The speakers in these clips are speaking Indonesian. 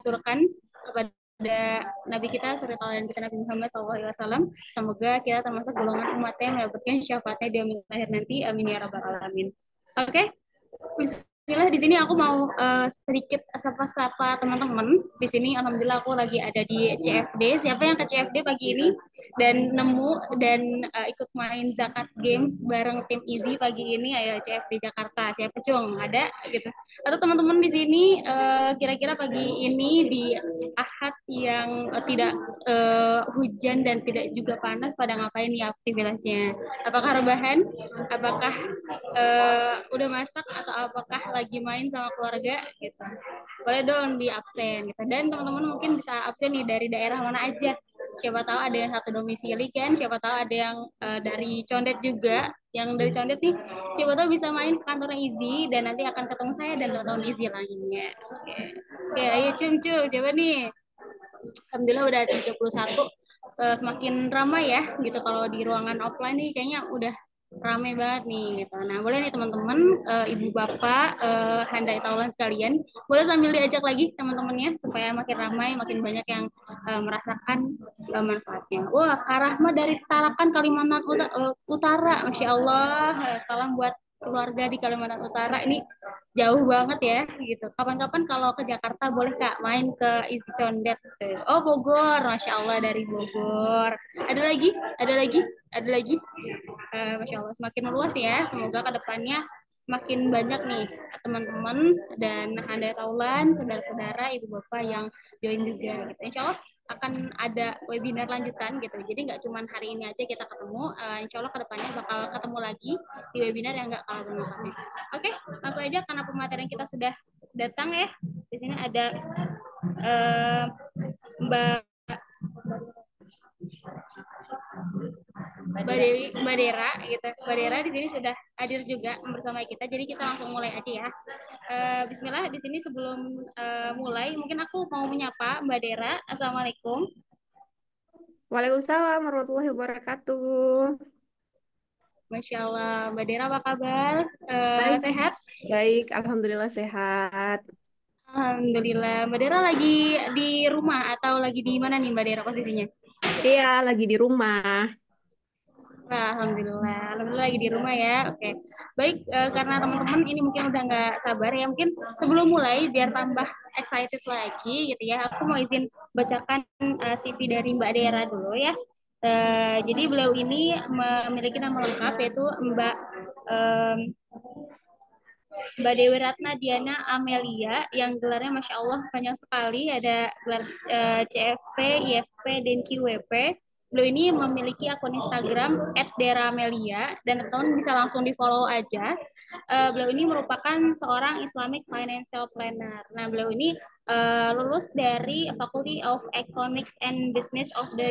turkan kepada Nabi kita surga dan kita Nabi Muhammad SAW. Semoga kita termasuk golongan umatnya yang mendapatkan syafaatnya di yaumil akhir nanti. Amin ya rabbal alamin. Oke, Bismillah, di sini aku mau sedikit sapa-sapa teman-teman. Di sini alhamdulillah aku lagi ada di CFD. Siapa yang ke CFD pagi ini dan nemu dan ikut main zakat games bareng tim Easy pagi ini? Ayo CFD Jakarta. Siapa cung? Ada gitu. Atau teman-teman di sini kira-kira pagi ini di Ahad yang tidak hujan dan tidak juga panas pada ngapain nih aktivitasnya? Apakah rebahan? Apakah udah masak atau apakah lagi main sama keluarga gitu. Boleh dong di absen gitu. Dan teman-teman mungkin bisa absen nih dari daerah mana aja. Siapa tahu ada yang satu domisili kan, siapa tahu ada yang dari Condet juga. Yang dari Condet nih, siapa tahu bisa main ke kantornya Izzy dan nanti akan ketemu saya dan teman-teman Izzy lainnya. Oke, Oke ayo cung cung, coba nih. Alhamdulillah udah 31. Semakin ramai ya gitu kalau di ruangan offline nih kayaknya udah rame banget nih gitu. Nah, boleh nih teman-teman, ibu bapak, handai taulan sekalian, boleh sambil diajak lagi teman-temannya supaya makin ramai, makin banyak yang merasakan manfaatnya. Wah, Kak Rahma dari Tarakan Kalimantan Utara, Masya Allah. Salam buat keluarga di Kalimantan Utara. Ini jauh banget ya gitu. Kapan-kapan kalau ke Jakarta boleh Kak main ke Isi Condet. Oh Bogor, Masya Allah dari Bogor. Ada lagi? Ada lagi? Ada lagi? Masya Allah semakin luas ya. Semoga kedepannya makin banyak nih teman-teman dan handai taulan, saudara-saudara, ibu bapak yang join juga gitu. Insya Allah akan ada webinar lanjutan gitu. Jadi nggak cuma hari ini aja kita ketemu. Insya Allah kedepannya bakal ketemu lagi di webinar yang nggak kalah bermanfaatnya. Oke, langsung aja karena pematerian kita sudah datang ya. Di sini ada uh, Mbak Mbak Dera gitu. Mbak Dera di sini sudah hadir juga bersama kita. Jadi kita langsung mulai aja ya. Bismillah di sini sebelum mulai mungkin aku mau menyapa Mbak Dera. Assalamualaikum. Waalaikumsalam warahmatullahi wabarakatuh. Masya Allah, Mbak Dera apa kabar? Baik, Sehat? baik, alhamdulillah sehat. Alhamdulillah. Mbak Dera lagi di rumah atau lagi di mana nih Mbak Dera posisinya? Iya, lagi di rumah. Wah, Alhamdulillah. Alhamdulillah lagi di rumah ya. Oke. Baik, karena teman-teman ini mungkin udah nggak sabar ya. Mungkin sebelum mulai, biar tambah excited lagi gitu ya. Aku mau izin bacakan CV dari Mbak Dera dulu ya. Jadi beliau ini memiliki nama lengkap yaitu em, Mbak Dewi Ratna Diana Amelia yang gelarnya Masya Allah banyak sekali, ada gelar CFP, IFP, dan QWP. Beliau ini memiliki akun Instagram @deramelia dan teman-teman bisa langsung di follow aja. Beliau ini merupakan seorang Islamic Financial Planner. Nah, beliau ini lulus dari Faculty of Economics and Business of the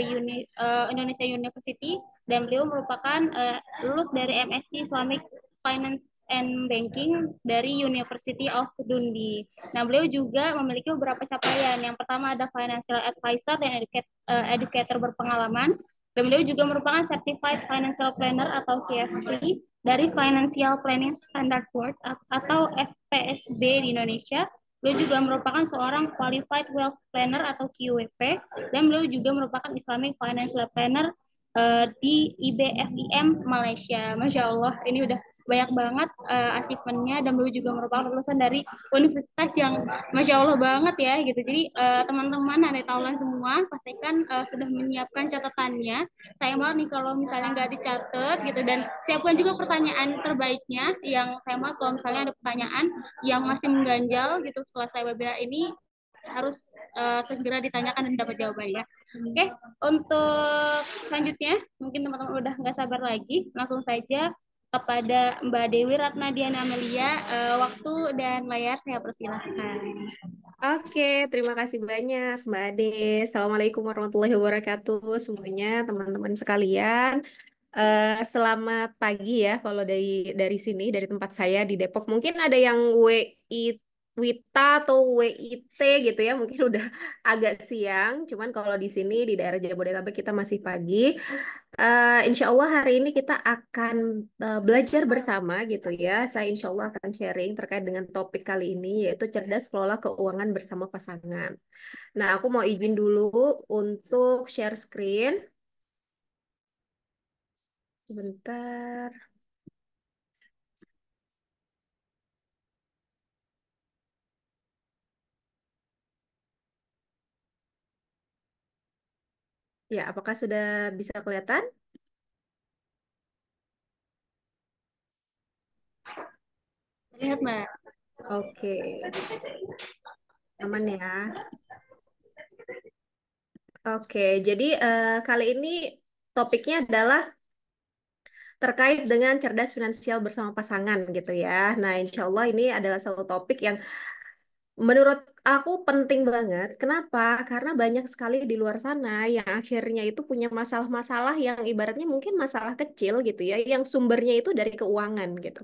Indonesia University dan beliau merupakan lulus dari MSc Islamic Finance and Banking dari University of Dundee. Nah, beliau juga memiliki beberapa capaian. Yang pertama ada Financial Advisor dan Educator berpengalaman. Dan beliau juga merupakan Certified Financial Planner atau CFP dari Financial Planning Standard Board atau FPSB di Indonesia. Beliau juga merupakan seorang Qualified Wealth Planner atau QWP dan beliau juga merupakan Islamic Financial Planner di IBFIM Malaysia. Masya Allah, ini udah banyak banget achievementnya dan beliau juga merupakan lulusan dari universitas yang Masya Allah banget ya gitu. Jadi teman-teman ada taulan semua pastikan sudah menyiapkan catatannya. Sayang banget nih kalau misalnya nggak dicatat gitu dan siapkan juga pertanyaan terbaiknya yang saya mau kalau misalnya ada pertanyaan yang masih mengganjal gitu selesai webinar ini harus segera ditanyakan dan dapat jawabannya. Oke, untuk selanjutnya mungkin teman-teman udah nggak sabar lagi, langsung saja kepada Mbak Dewi Ratna Diana Amelia, waktu dan layar saya persilahkan. Oke, terima kasih banyak Mbak Ade. Assalamualaikum warahmatullahi wabarakatuh semuanya, teman-teman sekalian. Selamat pagi ya kalau dari sini dari tempat saya di Depok. Mungkin ada yang WIT Wita atau WIT gitu ya, mungkin udah agak siang. Cuman kalau di sini di daerah Jabodetabek kita masih pagi. Insya Allah hari ini kita akan belajar bersama gitu ya. Saya insya Allah akan sharing terkait dengan topik kali ini yaitu cerdas kelola keuangan bersama pasangan. Nah, aku mau izin dulu untuk share screen. Sebentar. Ya, apakah sudah bisa kelihatan? Lihat, Mbak. Oke, aman ya. Oke, jadi kali ini topiknya adalah terkait dengan cerdas finansial bersama pasangan gitu ya. Nah, insya Allah ini adalah satu topik yang menurut aku penting banget. Kenapa? Karena banyak sekali di luar sana yang akhirnya itu punya masalah-masalah yang ibaratnya mungkin masalah kecil gitu ya, yang sumbernya itu dari keuangan gitu.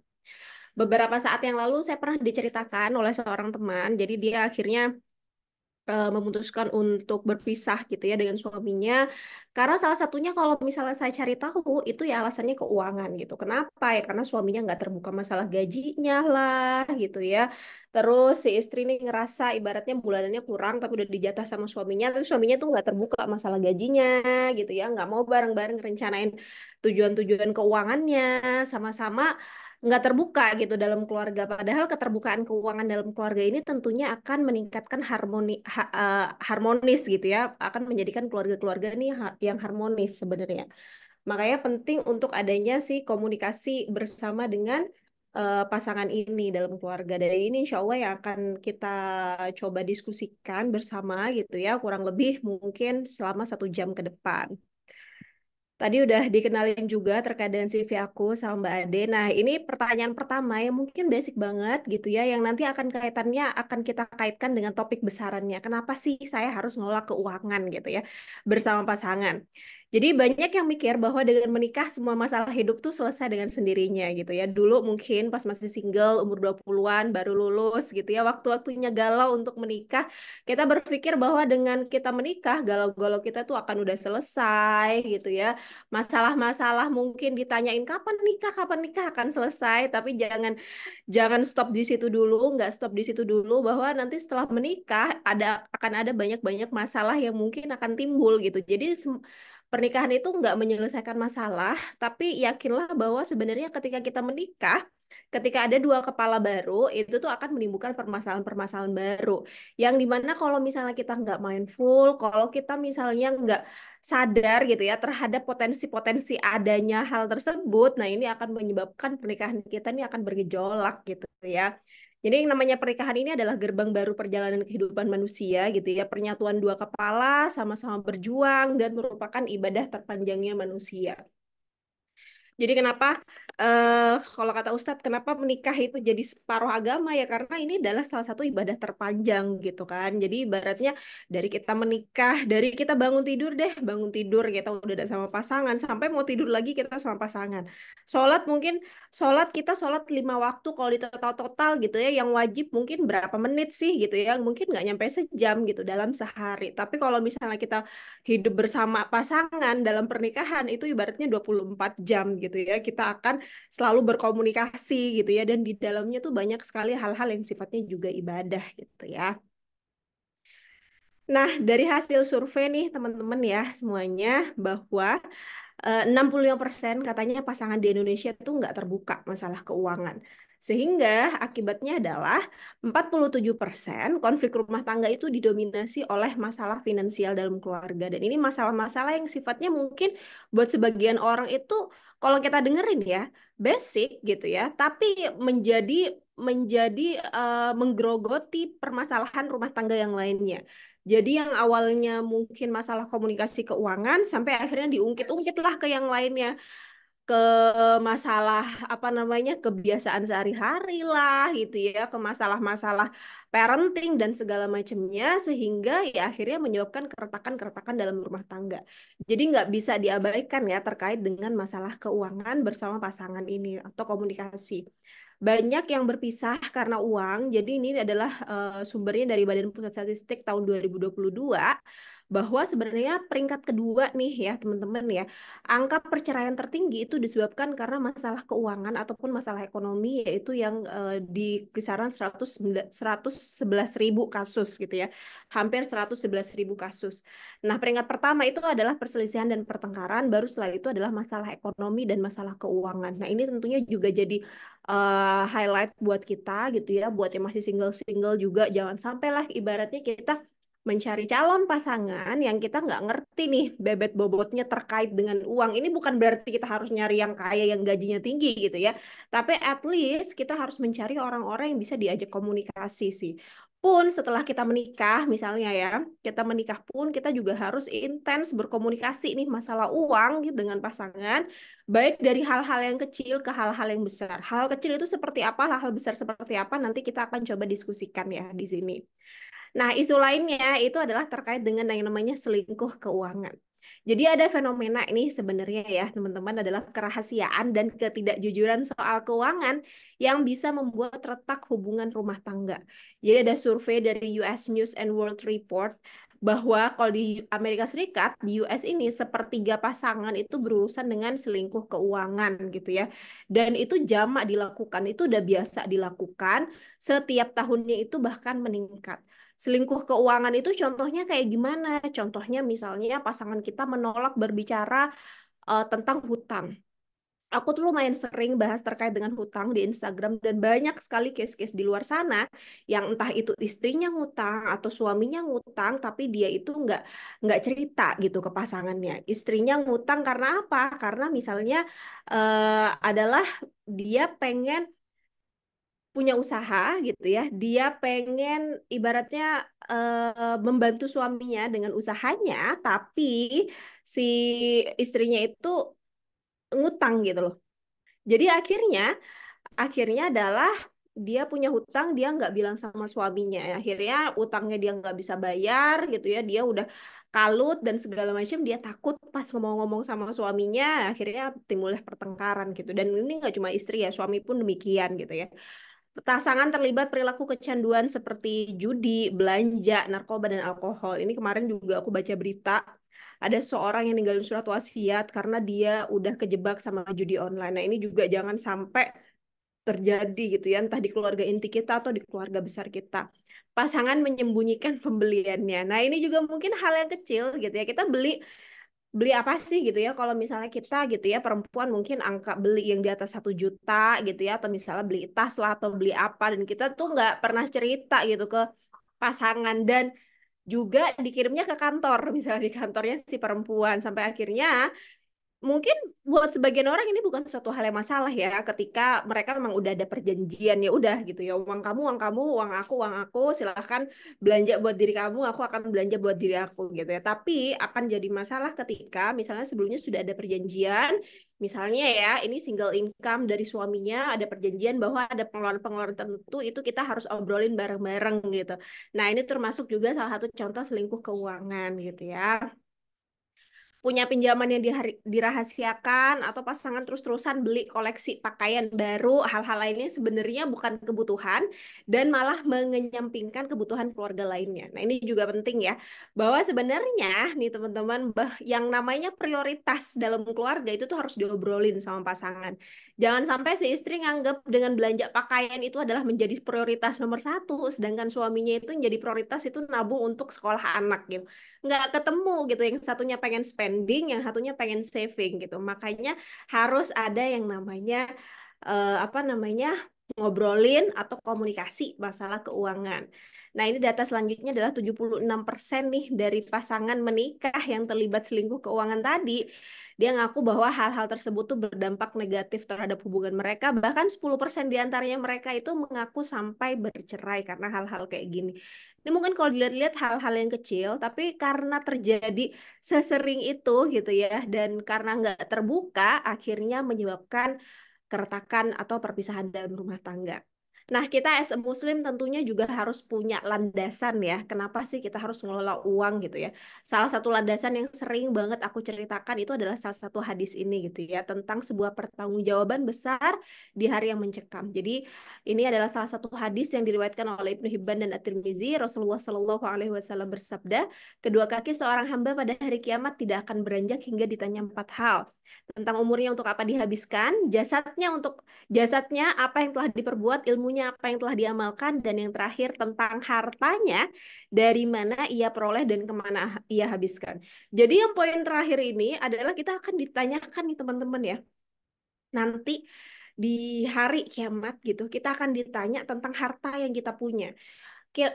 Beberapa saat yang lalu saya pernah diceritakan oleh seorang teman, jadi dia akhirnya memutuskan untuk berpisah gitu ya dengan suaminya karena salah satunya kalau misalnya saya cari tahu itu ya alasannya keuangan gitu. Kenapa ya? Karena suaminya nggak terbuka masalah gajinya lah gitu ya. Terus si istri ini ngerasa ibaratnya bulanannya kurang tapi udah dijatah sama suaminya, tapi suaminya tuh nggak terbuka masalah gajinya gitu ya, nggak mau bareng-bareng rencanain tujuan-tujuan keuangannya sama-sama, nggak terbuka gitu dalam keluarga. Padahal keterbukaan keuangan dalam keluarga ini tentunya akan meningkatkan harmonis gitu ya, akan menjadikan keluarga-keluarga ini yang harmonis sebenarnya. Makanya penting untuk adanya sih komunikasi bersama dengan pasangan ini dalam keluarga. Dan ini insya Allah yang akan kita coba diskusikan bersama gitu ya, kurang lebih mungkin selama 1 jam ke depan. Tadi udah dikenalin juga terkait dengan CV aku sama Mbak Ade. Nah, ini pertanyaan pertama yang mungkin basic banget gitu ya, yang nanti akan kaitannya akan kita kaitkan dengan topik besarannya. Kenapa sih saya harus ngelola keuangan gitu ya bersama pasangan? Jadi banyak yang mikir bahwa dengan menikah semua masalah hidup tuh selesai dengan sendirinya gitu ya. Dulu mungkin pas masih single umur 20-an baru lulus gitu ya, waktu-waktunya galau untuk menikah, kita berpikir bahwa dengan kita menikah galau-galau kita tuh akan udah selesai gitu ya, masalah-masalah mungkin ditanyain kapan nikah akan selesai, tapi jangan jangan stop di situ dulu, nggak stop di situ dulu, bahwa nanti setelah menikah akan ada banyak-banyak masalah yang mungkin akan timbul gitu. Jadi pernikahan itu nggak menyelesaikan masalah, tapi yakinlah bahwa sebenarnya ketika kita menikah, ketika ada dua kepala baru, itu tuh akan menimbulkan permasalahan-permasalahan baru. Yang dimana kalau misalnya kita nggak mindful, kalau kita misalnya nggak sadar gitu ya terhadap potensi-potensi adanya hal tersebut, nah ini akan menyebabkan pernikahan kita ini akan bergejolak gitu ya. Jadi yang namanya pernikahan ini adalah gerbang baru perjalanan kehidupan manusia gitu ya. Pernyatuan dua kepala sama-sama berjuang dan merupakan ibadah terpanjangnya manusia. Jadi kenapa kalau kata Ustadz, kenapa menikah itu jadi separuh agama ya? Karena ini adalah salah satu ibadah terpanjang gitu kan. Jadi ibaratnya dari kita menikah, dari kita bangun tidur deh, bangun tidur kita udah ada sama pasangan, sampai mau tidur lagi kita sama pasangan. Sholat mungkin, kita sholat 5 waktu kalau di total-total gitu ya, yang wajib mungkin berapa menit sih gitu ya? Mungkin nggak nyampe sejam gitu dalam sehari. Tapi kalau misalnya kita hidup bersama pasangan dalam pernikahan itu ibaratnya 24 jam gitu ya. Kita akan selalu berkomunikasi gitu ya, dan di dalamnya tuh banyak sekali hal-hal yang sifatnya juga ibadah gitu ya. Nah, dari hasil survei nih teman-teman ya semuanya, bahwa 65% katanya pasangan di Indonesia itu nggak terbuka masalah keuangan. Sehingga akibatnya adalah 47% konflik rumah tangga itu didominasi oleh masalah finansial dalam keluarga. Dan ini masalah-masalah yang sifatnya mungkin buat sebagian orang itu kalau kita dengerin ya basic gitu ya, tapi menjadi menjadi menggerogoti permasalahan rumah tangga yang lainnya. Jadi yang awalnya mungkin masalah komunikasi keuangan sampai akhirnya diungkit-ungkit lah ke yang lainnya, ke masalah apa namanya kebiasaan sehari-hari lah gitu ya, ke masalah-masalah parenting dan segala macamnya, sehingga ya akhirnya menyebabkan keretakan-keretakan dalam rumah tangga. Jadi nggak bisa diabaikan ya terkait dengan masalah keuangan bersama pasangan ini atau komunikasi. banyak yang berpisah karena uang. Jadi ini adalah sumbernya dari Badan Pusat Statistik tahun 2022 bahwa sebenarnya peringkat kedua nih ya teman-teman ya, angka perceraian tertinggi itu disebabkan karena masalah keuangan ataupun masalah ekonomi, yaitu yang di kisaran 111 ribu kasus gitu ya, hampir 111 ribu kasus. Nah, peringkat pertama itu adalah perselisihan dan pertengkaran, baru setelah itu adalah masalah ekonomi dan masalah keuangan. Nah, ini tentunya juga jadi highlight buat kita gitu ya, buat yang masih single-single juga, jangan sampailah ibaratnya kita mencari calon pasangan yang kita nggak ngerti nih bebet bobotnya terkait dengan uang. Ini bukan berarti kita harus nyari yang kaya yang gajinya tinggi gitu ya, tapi at least kita harus mencari orang-orang yang bisa diajak komunikasi sih. Pun setelah kita menikah, misalnya ya, kita menikah pun kita juga harus intens berkomunikasi nih masalah uang gitu dengan pasangan, baik dari hal-hal yang kecil ke hal-hal yang besar. Hal kecil itu seperti apa, hal-hal besar seperti apa, nanti kita akan coba diskusikan ya di sini. Nah, isu lainnya itu adalah terkait dengan yang namanya selingkuh keuangan. Jadi ada fenomena ini sebenarnya ya, teman-teman, adalah kerahasiaan dan ketidakjujuran soal keuangan yang bisa membuat retak hubungan rumah tangga. Jadi ada survei dari US News and World Report bahwa kalau di Amerika Serikat, di US ini sepertiga pasangan itu berurusan dengan selingkuh keuangan gitu ya. Dan itu jamak dilakukan, itu udah biasa dilakukan, setiap tahunnya itu bahkan meningkat. Selingkuh keuangan itu contohnya kayak gimana? Contohnya misalnya pasangan kita menolak berbicara tentang hutang. Aku tuh lumayan sering bahas terkait dengan hutang di Instagram, dan banyak sekali case-case di luar sana yang entah itu istrinya ngutang atau suaminya ngutang, tapi dia itu nggak cerita gitu ke pasangannya. Istrinya ngutang karena apa? Karena misalnya adalah dia pengen punya usaha gitu ya, dia pengen ibaratnya membantu suaminya dengan usahanya, tapi si istrinya itu ngutang gitu loh. Jadi akhirnya adalah dia punya hutang, dia nggak bilang sama suaminya. Akhirnya utangnya dia nggak bisa bayar gitu ya. Dia udah kalut dan segala macam. Dia takut pas ngomong-ngomong sama suaminya. Akhirnya timbullah pertengkaran gitu. Dan ini nggak cuma istri ya, suami pun demikian gitu ya. Pasangan terlibat perilaku kecanduan seperti judi, belanja, narkoba, dan alkohol. Ini kemarin juga aku baca berita, ada seorang yang ninggalin surat wasiat karena dia udah kejebak sama judi online. Nah, ini juga jangan sampai terjadi gitu ya, entah di keluarga inti kita atau di keluarga besar kita. Pasangan menyembunyikan pembeliannya. Nah, ini juga mungkin hal yang kecil gitu ya. Kita beli beli apa sih gitu ya, kalau misalnya kita gitu ya perempuan mungkin angka beli yang di atas 1 juta gitu ya, atau misalnya beli tas lah atau beli apa, dan kita tuh nggak pernah cerita gitu ke pasangan, dan juga dikirimnya ke kantor misalnya di kantornya si perempuan, sampai akhirnya mungkin buat sebagian orang ini bukan suatu hal yang masalah ya, ketika mereka memang udah ada perjanjian, ya udah gitu ya, uang kamu, uang aku, silahkan belanja buat diri kamu, aku akan belanja buat diri aku gitu ya. Tapi akan jadi masalah ketika misalnya sebelumnya sudah ada perjanjian, misalnya ya ini single income dari suaminya, ada perjanjian bahwa ada pengeluaran-pengeluaran tertentu itu kita harus obrolin bareng-bareng gitu. Nah, ini termasuk juga salah satu contoh selingkuh keuangan gitu ya. Punya pinjaman yang dirahasiakan, atau pasangan terus-terusan beli koleksi pakaian baru, hal-hal lainnya sebenarnya bukan kebutuhan dan malah mengenyampingkan kebutuhan keluarga lainnya. Nah, ini juga penting ya, bahwa sebenarnya nih teman-teman, yang namanya prioritas dalam keluarga itu tuh harus diobrolin sama pasangan. Jangan sampai si istri nganggap dengan belanja pakaian itu adalah menjadi prioritas nomor satu, sedangkan suaminya itu menjadi prioritas itu nabung untuk sekolah anak gitu. Nggak ketemu gitu, yang satunya pengen spending, yang satunya pengen saving gitu. Makanya harus ada yang namanya apa namanya, ngobrolin atau komunikasi masalah keuangan. Nah, ini data selanjutnya adalah 76% nih dari pasangan menikah yang terlibat selingkuh keuangan tadi. Dia ngaku bahwa hal-hal tersebut tuh berdampak negatif terhadap hubungan mereka. Bahkan 10% di antaranya mereka itu mengaku sampai bercerai karena hal-hal kayak gini. Ini mungkin kalau dilihat-lihat hal-hal yang kecil, tapi karena terjadi sesering itu gitu ya, dan karena nggak terbuka, akhirnya menyebabkan keretakan atau perpisahan dalam rumah tangga. Nah, kita as a Muslim tentunya juga harus punya landasan ya. Kenapa sih kita harus ngelola uang gitu ya? Salah satu landasan yang sering banget aku ceritakan itu adalah salah satu hadis ini gitu ya, tentang sebuah pertanggungjawaban besar di hari yang mencekam. Jadi, ini adalah salah satu hadis yang diriwayatkan oleh Ibnu Hibban dan At-Tirmizi. Rasulullah Shallallahu alaihi wasallam bersabda, "Kedua kaki seorang hamba pada hari kiamat tidak akan beranjak hingga ditanya empat hal. Tentang umurnya untuk apa dihabiskan, jasadnya apa yang telah diperbuat, ilmunya apa yang telah diamalkan, dan yang terakhir tentang hartanya, dari mana ia peroleh dan kemana ia habiskan." Jadi yang poin terakhir ini adalah kita akan ditanyakan nih teman-teman ya. Nanti di hari kiamat gitu, kita akan ditanya tentang harta yang kita punya.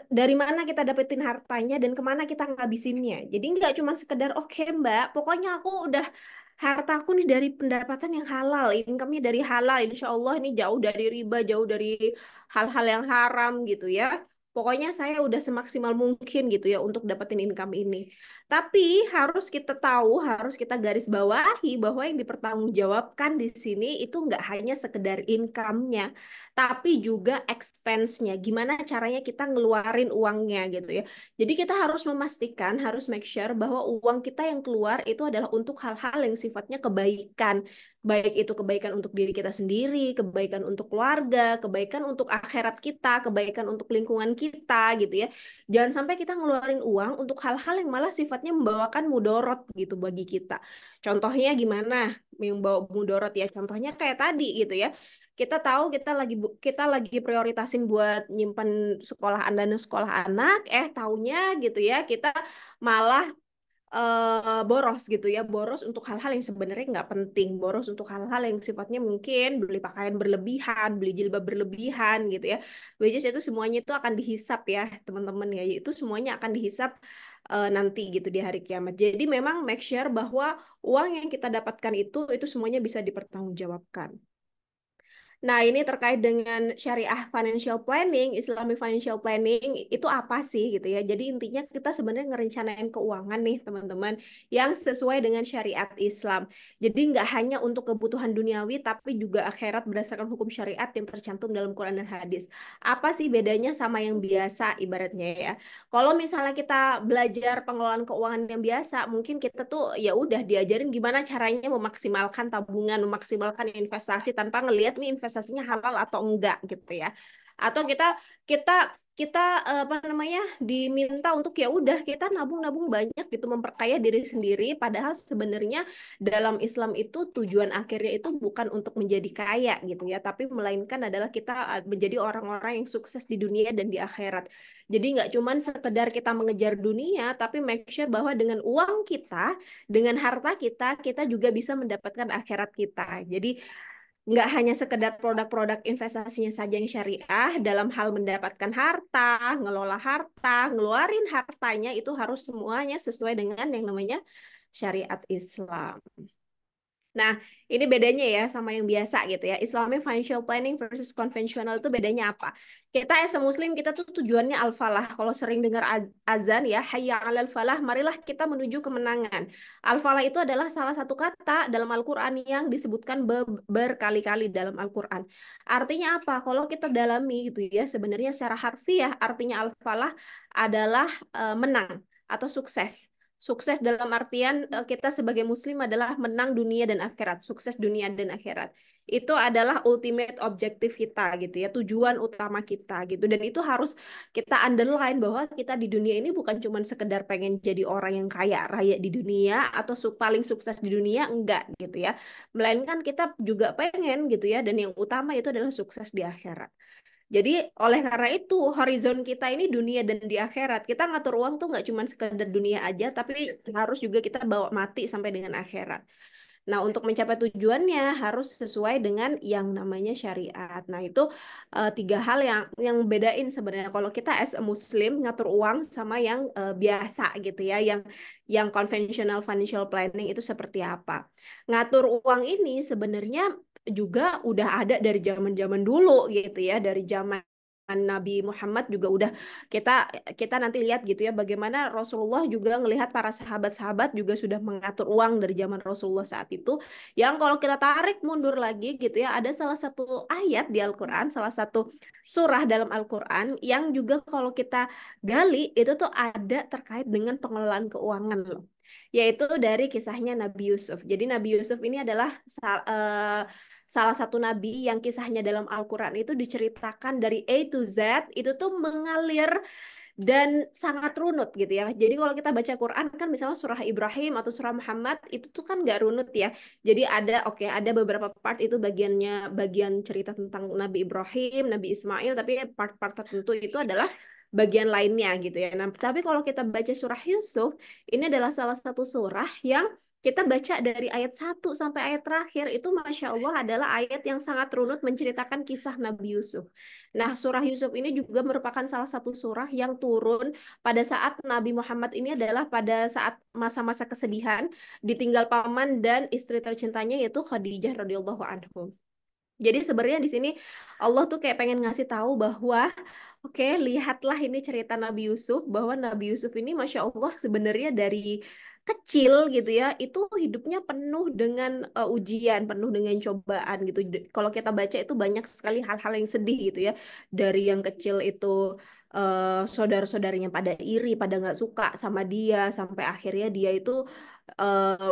Dari mana kita dapetin hartanya dan kemana kita ngabisinnya. Jadi nggak cuma sekedar oke Mbak, pokoknya aku udah hartaku nih dari pendapatan yang halal, income-nya dari halal, insya Allah ini jauh dari riba, jauh dari hal-hal yang haram gitu ya. Pokoknya saya udah semaksimal mungkin gitu ya untuk dapetin income ini. Tapi harus kita tahu, harus kita garis bawahi bahwa yang dipertanggungjawabkan di sini itu nggak hanya sekedar income-nya, tapi juga expense-nya. Gimana caranya kita ngeluarin uangnya gitu ya. Jadi kita harus memastikan, harus make sure bahwa uang kita yang keluar itu adalah untuk hal-hal yang sifatnya kebaikan. Baik itu kebaikan untuk diri kita sendiri, kebaikan untuk keluarga, kebaikan untuk akhirat kita, kebaikan untuk lingkungan kita gitu ya. Jangan sampai kita ngeluarin uang untuk hal-hal yang malah sifatnya membawakan mudorot gitu bagi kita. Contohnya gimana? Yang bawa mudorot ya. Contohnya kayak tadi gitu ya. Kita tahu kita lagi prioritasin buat nyimpan dana sekolah anak, taunya gitu ya kita malah boros gitu ya, boros untuk hal-hal yang sebenarnya nggak penting, boros untuk hal-hal yang sifatnya mungkin beli pakaian berlebihan, beli jilbab berlebihan gitu ya, which is itu semuanya itu akan dihisap ya teman-teman ya, itu semuanya akan dihisap nanti gitu di hari kiamat. Jadi memang make sure bahwa uang yang kita dapatkan itu semuanya bisa dipertanggungjawabkan. Nah, ini terkait dengan syariah financial planning, Islamic financial planning, itu apa sih gitu ya. Jadi intinya kita sebenarnya ngerencanain keuangan nih teman-teman yang sesuai dengan syariat Islam. Jadi nggak hanya untuk kebutuhan duniawi, tapi juga akhirat berdasarkan hukum syariat yang tercantum dalam Quran dan hadis. Apa sih bedanya sama yang biasa ibaratnya ya. Kalau misalnya kita belajar pengelolaan keuangan yang biasa, mungkin kita tuh ya udah diajarin gimana caranya memaksimalkan tabungan, memaksimalkan investasi tanpa ngelihat nih investasinya halal atau enggak gitu ya. Atau kita kita apa namanya diminta untuk ya udah kita nabung-nabung banyak gitu memperkaya diri sendiri, padahal sebenarnya dalam Islam itu tujuan akhirnya itu bukan untuk menjadi kaya gitu ya, tapi melainkan adalah kita menjadi orang-orang yang sukses di dunia dan di akhirat. Jadi nggak cuman sekedar kita mengejar dunia, tapi make sure bahwa dengan uang kita, dengan harta kita, kita juga bisa mendapatkan akhirat kita. Jadi nggak hanya sekedar produk-produk investasinya saja yang syariah, dalam hal mendapatkan harta, ngelola harta, ngeluarin hartanya itu harus semuanya sesuai dengan yang namanya syariat Islam. Nah, ini bedanya ya sama yang biasa gitu ya. Islamic financial planning versus konvensional itu bedanya apa? Kita as a Muslim, kita tuh tujuannya al-falah. Kalau sering dengar azan ya, hayya 'alal falah, marilah kita menuju kemenangan. Al-falah itu adalah salah satu kata dalam Al-Quran yang disebutkan berkali-kali dalam Al-Quran. Artinya apa? Kalau kita dalami gitu ya, sebenarnya secara harfiah artinya al-falah adalah menang atau sukses. Sukses dalam artian kita sebagai muslim adalah menang dunia dan akhirat, sukses dunia dan akhirat. Itu adalah ultimate objektif kita gitu ya, tujuan utama kita gitu. Dan itu harus kita underline bahwa kita di dunia ini bukan cuma sekedar pengen jadi orang yang kaya raya di dunia atau paling sukses di dunia, enggak gitu ya. Melainkan kita juga pengen gitu ya, dan yang utama itu adalah sukses di akhirat. Jadi oleh karena itu horizon kita ini dunia dan di akhirat. Kita ngatur uang tuh nggak cuma sekedar dunia aja, tapi harus juga kita bawa mati sampai dengan akhirat. Nah, untuk mencapai tujuannya harus sesuai dengan yang namanya syariat. Nah, itu tiga hal yang bedain sebenarnya kalau kita as a Muslim ngatur uang sama yang biasa gitu ya, yang conventional financial planning itu seperti apa. Ngatur uang ini sebenarnya juga udah ada dari zaman-zaman dulu gitu ya, dari zaman Nabi Muhammad juga udah kita kita nanti lihat gitu ya bagaimana Rasulullah juga ngelihat para sahabat-sahabat juga sudah mengatur uang dari zaman Rasulullah saat itu yang kalau kita tarik mundur lagi gitu ya ada salah satu ayat di Al-Qur'an, salah satu surah dalam Al-Qur'an yang juga kalau kita gali itu tuh ada terkait dengan pengelolaan keuangan loh. Yaitu dari kisahnya Nabi Yusuf. Jadi Nabi Yusuf ini adalah salah satu nabi yang kisahnya dalam Al-Quran itu diceritakan dari A to Z, itu tuh mengalir dan sangat runut gitu ya. Jadi kalau kita baca Quran kan misalnya surah Ibrahim atau surah Muhammad itu tuh kan nggak runut ya. Jadi ada beberapa part itu bagian cerita tentang Nabi Ibrahim, Nabi Ismail, tapi part-part tertentu itu adalah bagian lainnya gitu ya. Nah, tapi kalau kita baca surah Yusuf, ini adalah salah satu surah yang kita baca dari ayat 1 sampai ayat terakhir itu Masya Allah adalah ayat yang sangat runut menceritakan kisah Nabi Yusuf. Nah, surah Yusuf ini juga merupakan salah satu surah yang turun pada saat Nabi Muhammad ini adalah pada saat masa-masa kesedihan, ditinggal paman dan istri tercintanya yaitu Khadijah radhiyallahu anhu. Jadi sebenarnya di sini Allah tuh kayak pengen ngasih tahu bahwa oke, lihatlah ini cerita Nabi Yusuf bahwa Nabi Yusuf ini Masya Allah sebenarnya dari kecil gitu ya itu hidupnya penuh dengan ujian, penuh dengan cobaan gitu. Kalau kita baca itu banyak sekali hal-hal yang sedih gitu ya. Dari yang kecil itu saudara-saudaranya pada iri, pada nggak suka sama dia sampai akhirnya dia itu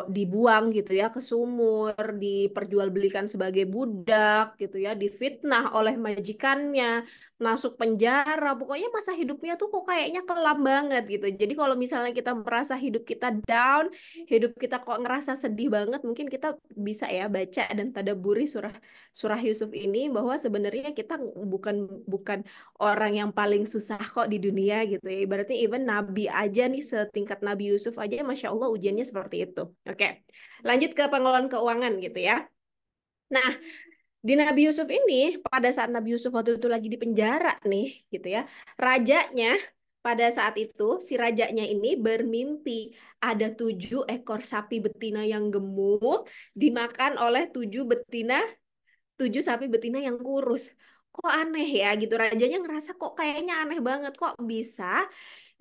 dibuang gitu ya ke sumur, diperjualbelikan sebagai budak gitu ya, difitnah oleh majikannya, masuk penjara. Pokoknya masa hidupnya tuh kok kayaknya kelam banget gitu. Jadi kalau misalnya kita merasa hidup kita down, hidup kita kok ngerasa sedih banget, mungkin kita bisa ya baca dan tadaburi surah surah Yusuf ini bahwa sebenarnya kita bukan bukan orang yang paling susah kok di dunia gitu ya. Ibaratnya even Nabi aja nih setingkat Nabi Yusuf aja Masya Allah ujiannya seperti itu. Oke, lanjut ke pengelolaan keuangan gitu ya. Nah, di Nabi Yusuf ini, pada saat Nabi Yusuf waktu itu lagi di penjara nih gitu ya, rajanya pada saat itu si rajanya ini bermimpi ada 7 ekor sapi betina yang gemuk dimakan oleh 7 sapi betina yang kurus. Kok aneh ya gitu. Rajanya ngerasa kok kayaknya aneh banget. Kok bisa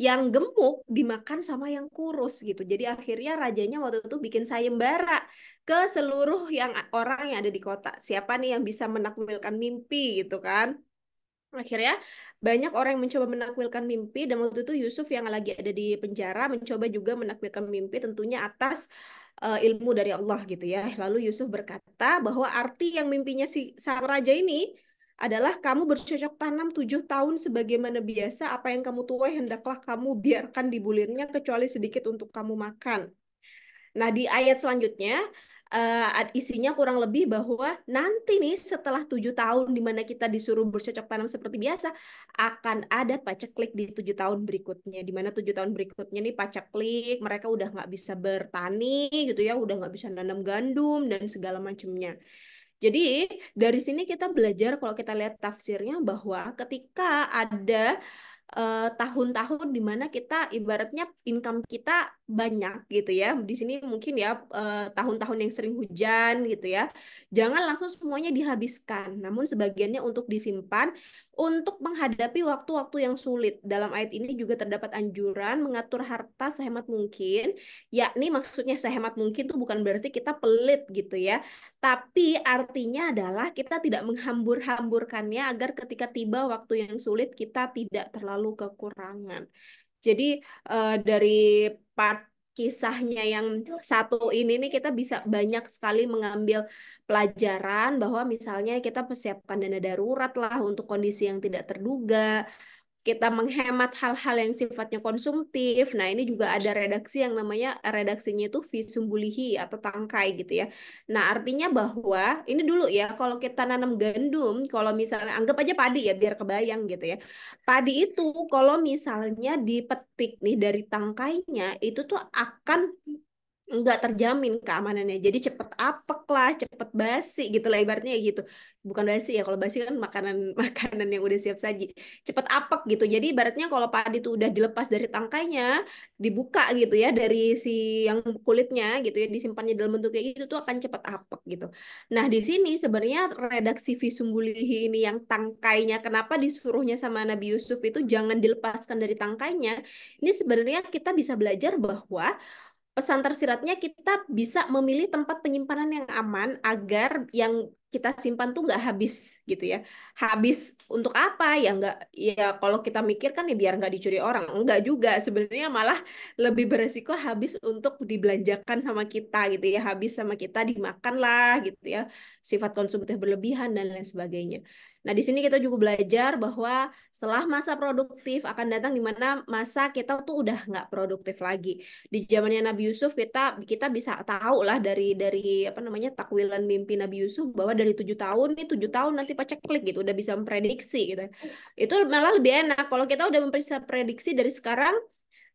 yang gemuk dimakan sama yang kurus gitu. Jadi akhirnya rajanya waktu itu bikin sayembara ke seluruh orang yang ada di kota. Siapa nih yang bisa menakwilkan mimpi gitu kan. Akhirnya banyak orang yang mencoba menakwilkan mimpi dan waktu itu Yusuf yang lagi ada di penjara mencoba juga menakwilkan mimpi tentunya atas ilmu dari Allah gitu ya. Lalu Yusuf berkata bahwa arti yang mimpinya si sang raja ini adalah kamu bercocok tanam 7 tahun sebagaimana biasa apa yang kamu tuai hendaklah kamu biarkan di bulirnya kecuali sedikit untuk kamu makan. Nah, di ayat selanjutnya isinya kurang lebih bahwa nanti nih setelah 7 tahun di mana kita disuruh bercocok tanam seperti biasa, akan ada paceklik di 7 tahun berikutnya. Di mana 7 tahun berikutnya nih paceklik, mereka udah nggak bisa bertani gitu ya, udah nggak bisa nanam gandum dan segala macamnya. Jadi dari sini kita belajar kalau kita lihat tafsirnya bahwa ketika ada tahun-tahun di mana kita ibaratnya income kita banyak gitu ya. Di sini mungkin ya tahun-tahun yang sering hujan gitu ya. Jangan langsung semuanya dihabiskan, namun sebagiannya untuk disimpan untuk menghadapi waktu-waktu yang sulit. Dalam ayat ini juga terdapat anjuran mengatur harta sehemat mungkin, yakni maksudnya sehemat mungkin itu bukan berarti kita pelit gitu ya. Tapi artinya adalah kita tidak menghambur-hamburkannya agar ketika tiba waktu yang sulit kita tidak terlalu kekurangan. Jadi dari part kisahnya yang satu ini nih kita bisa banyak sekali mengambil pelajaran bahwa misalnya kita persiapkan dana darurat lah untuk kondisi yang tidak terduga, kita menghemat hal-hal yang sifatnya konsumtif. Nah, ini juga ada redaksi yang namanya redaksinya itu visumbulihi atau tangkai gitu ya. Nah, artinya bahwa ini dulu ya, kalau kita nanam gandum, kalau misalnya anggap aja padi ya biar kebayang gitu ya. Padi itu kalau misalnya dipetik nih dari tangkainya itu tuh akan nggak terjamin keamanannya. Jadi cepet apek lah, cepet basi gitu lah ibaratnya kayak gitu. Bukan basi ya, kalau basi kan makanan makanan yang udah siap saji. Cepet apek gitu. Jadi ibaratnya kalau padi itu udah dilepas dari tangkainya, dibuka gitu ya dari si yang kulitnya gitu ya, disimpannya dalam bentuk kayak gitu tuh akan cepet apek gitu. Nah, di sini sebenarnya redaksi Visum Bulihi ini yang tangkainya kenapa disuruhnya sama Nabi Yusuf itu jangan dilepaskan dari tangkainya. Ini sebenarnya kita bisa belajar bahwa pesan tersiratnya kita bisa memilih tempat penyimpanan yang aman agar yang kita simpan tuh nggak habis gitu ya. Habis untuk apa ya nggak ya kalau kita mikir kan ya biar nggak dicuri orang. Enggak juga sebenarnya malah lebih beresiko habis untuk dibelanjakan sama kita gitu ya. Habis sama kita dimakan lah gitu ya. Sifat konsumtif berlebihan dan lain sebagainya. Nah, di sini kita juga belajar bahwa setelah masa produktif akan datang di mana masa kita tuh udah nggak produktif lagi. Di zamannya Nabi Yusuf kita kita bisa tahu lah dari apa namanya takwilan mimpi Nabi Yusuf bahwa dari 7 tahun nih 7 tahun nanti paceklik gitu udah bisa memprediksi gitu. Itu malah lebih enak kalau kita udah bisa prediksi dari sekarang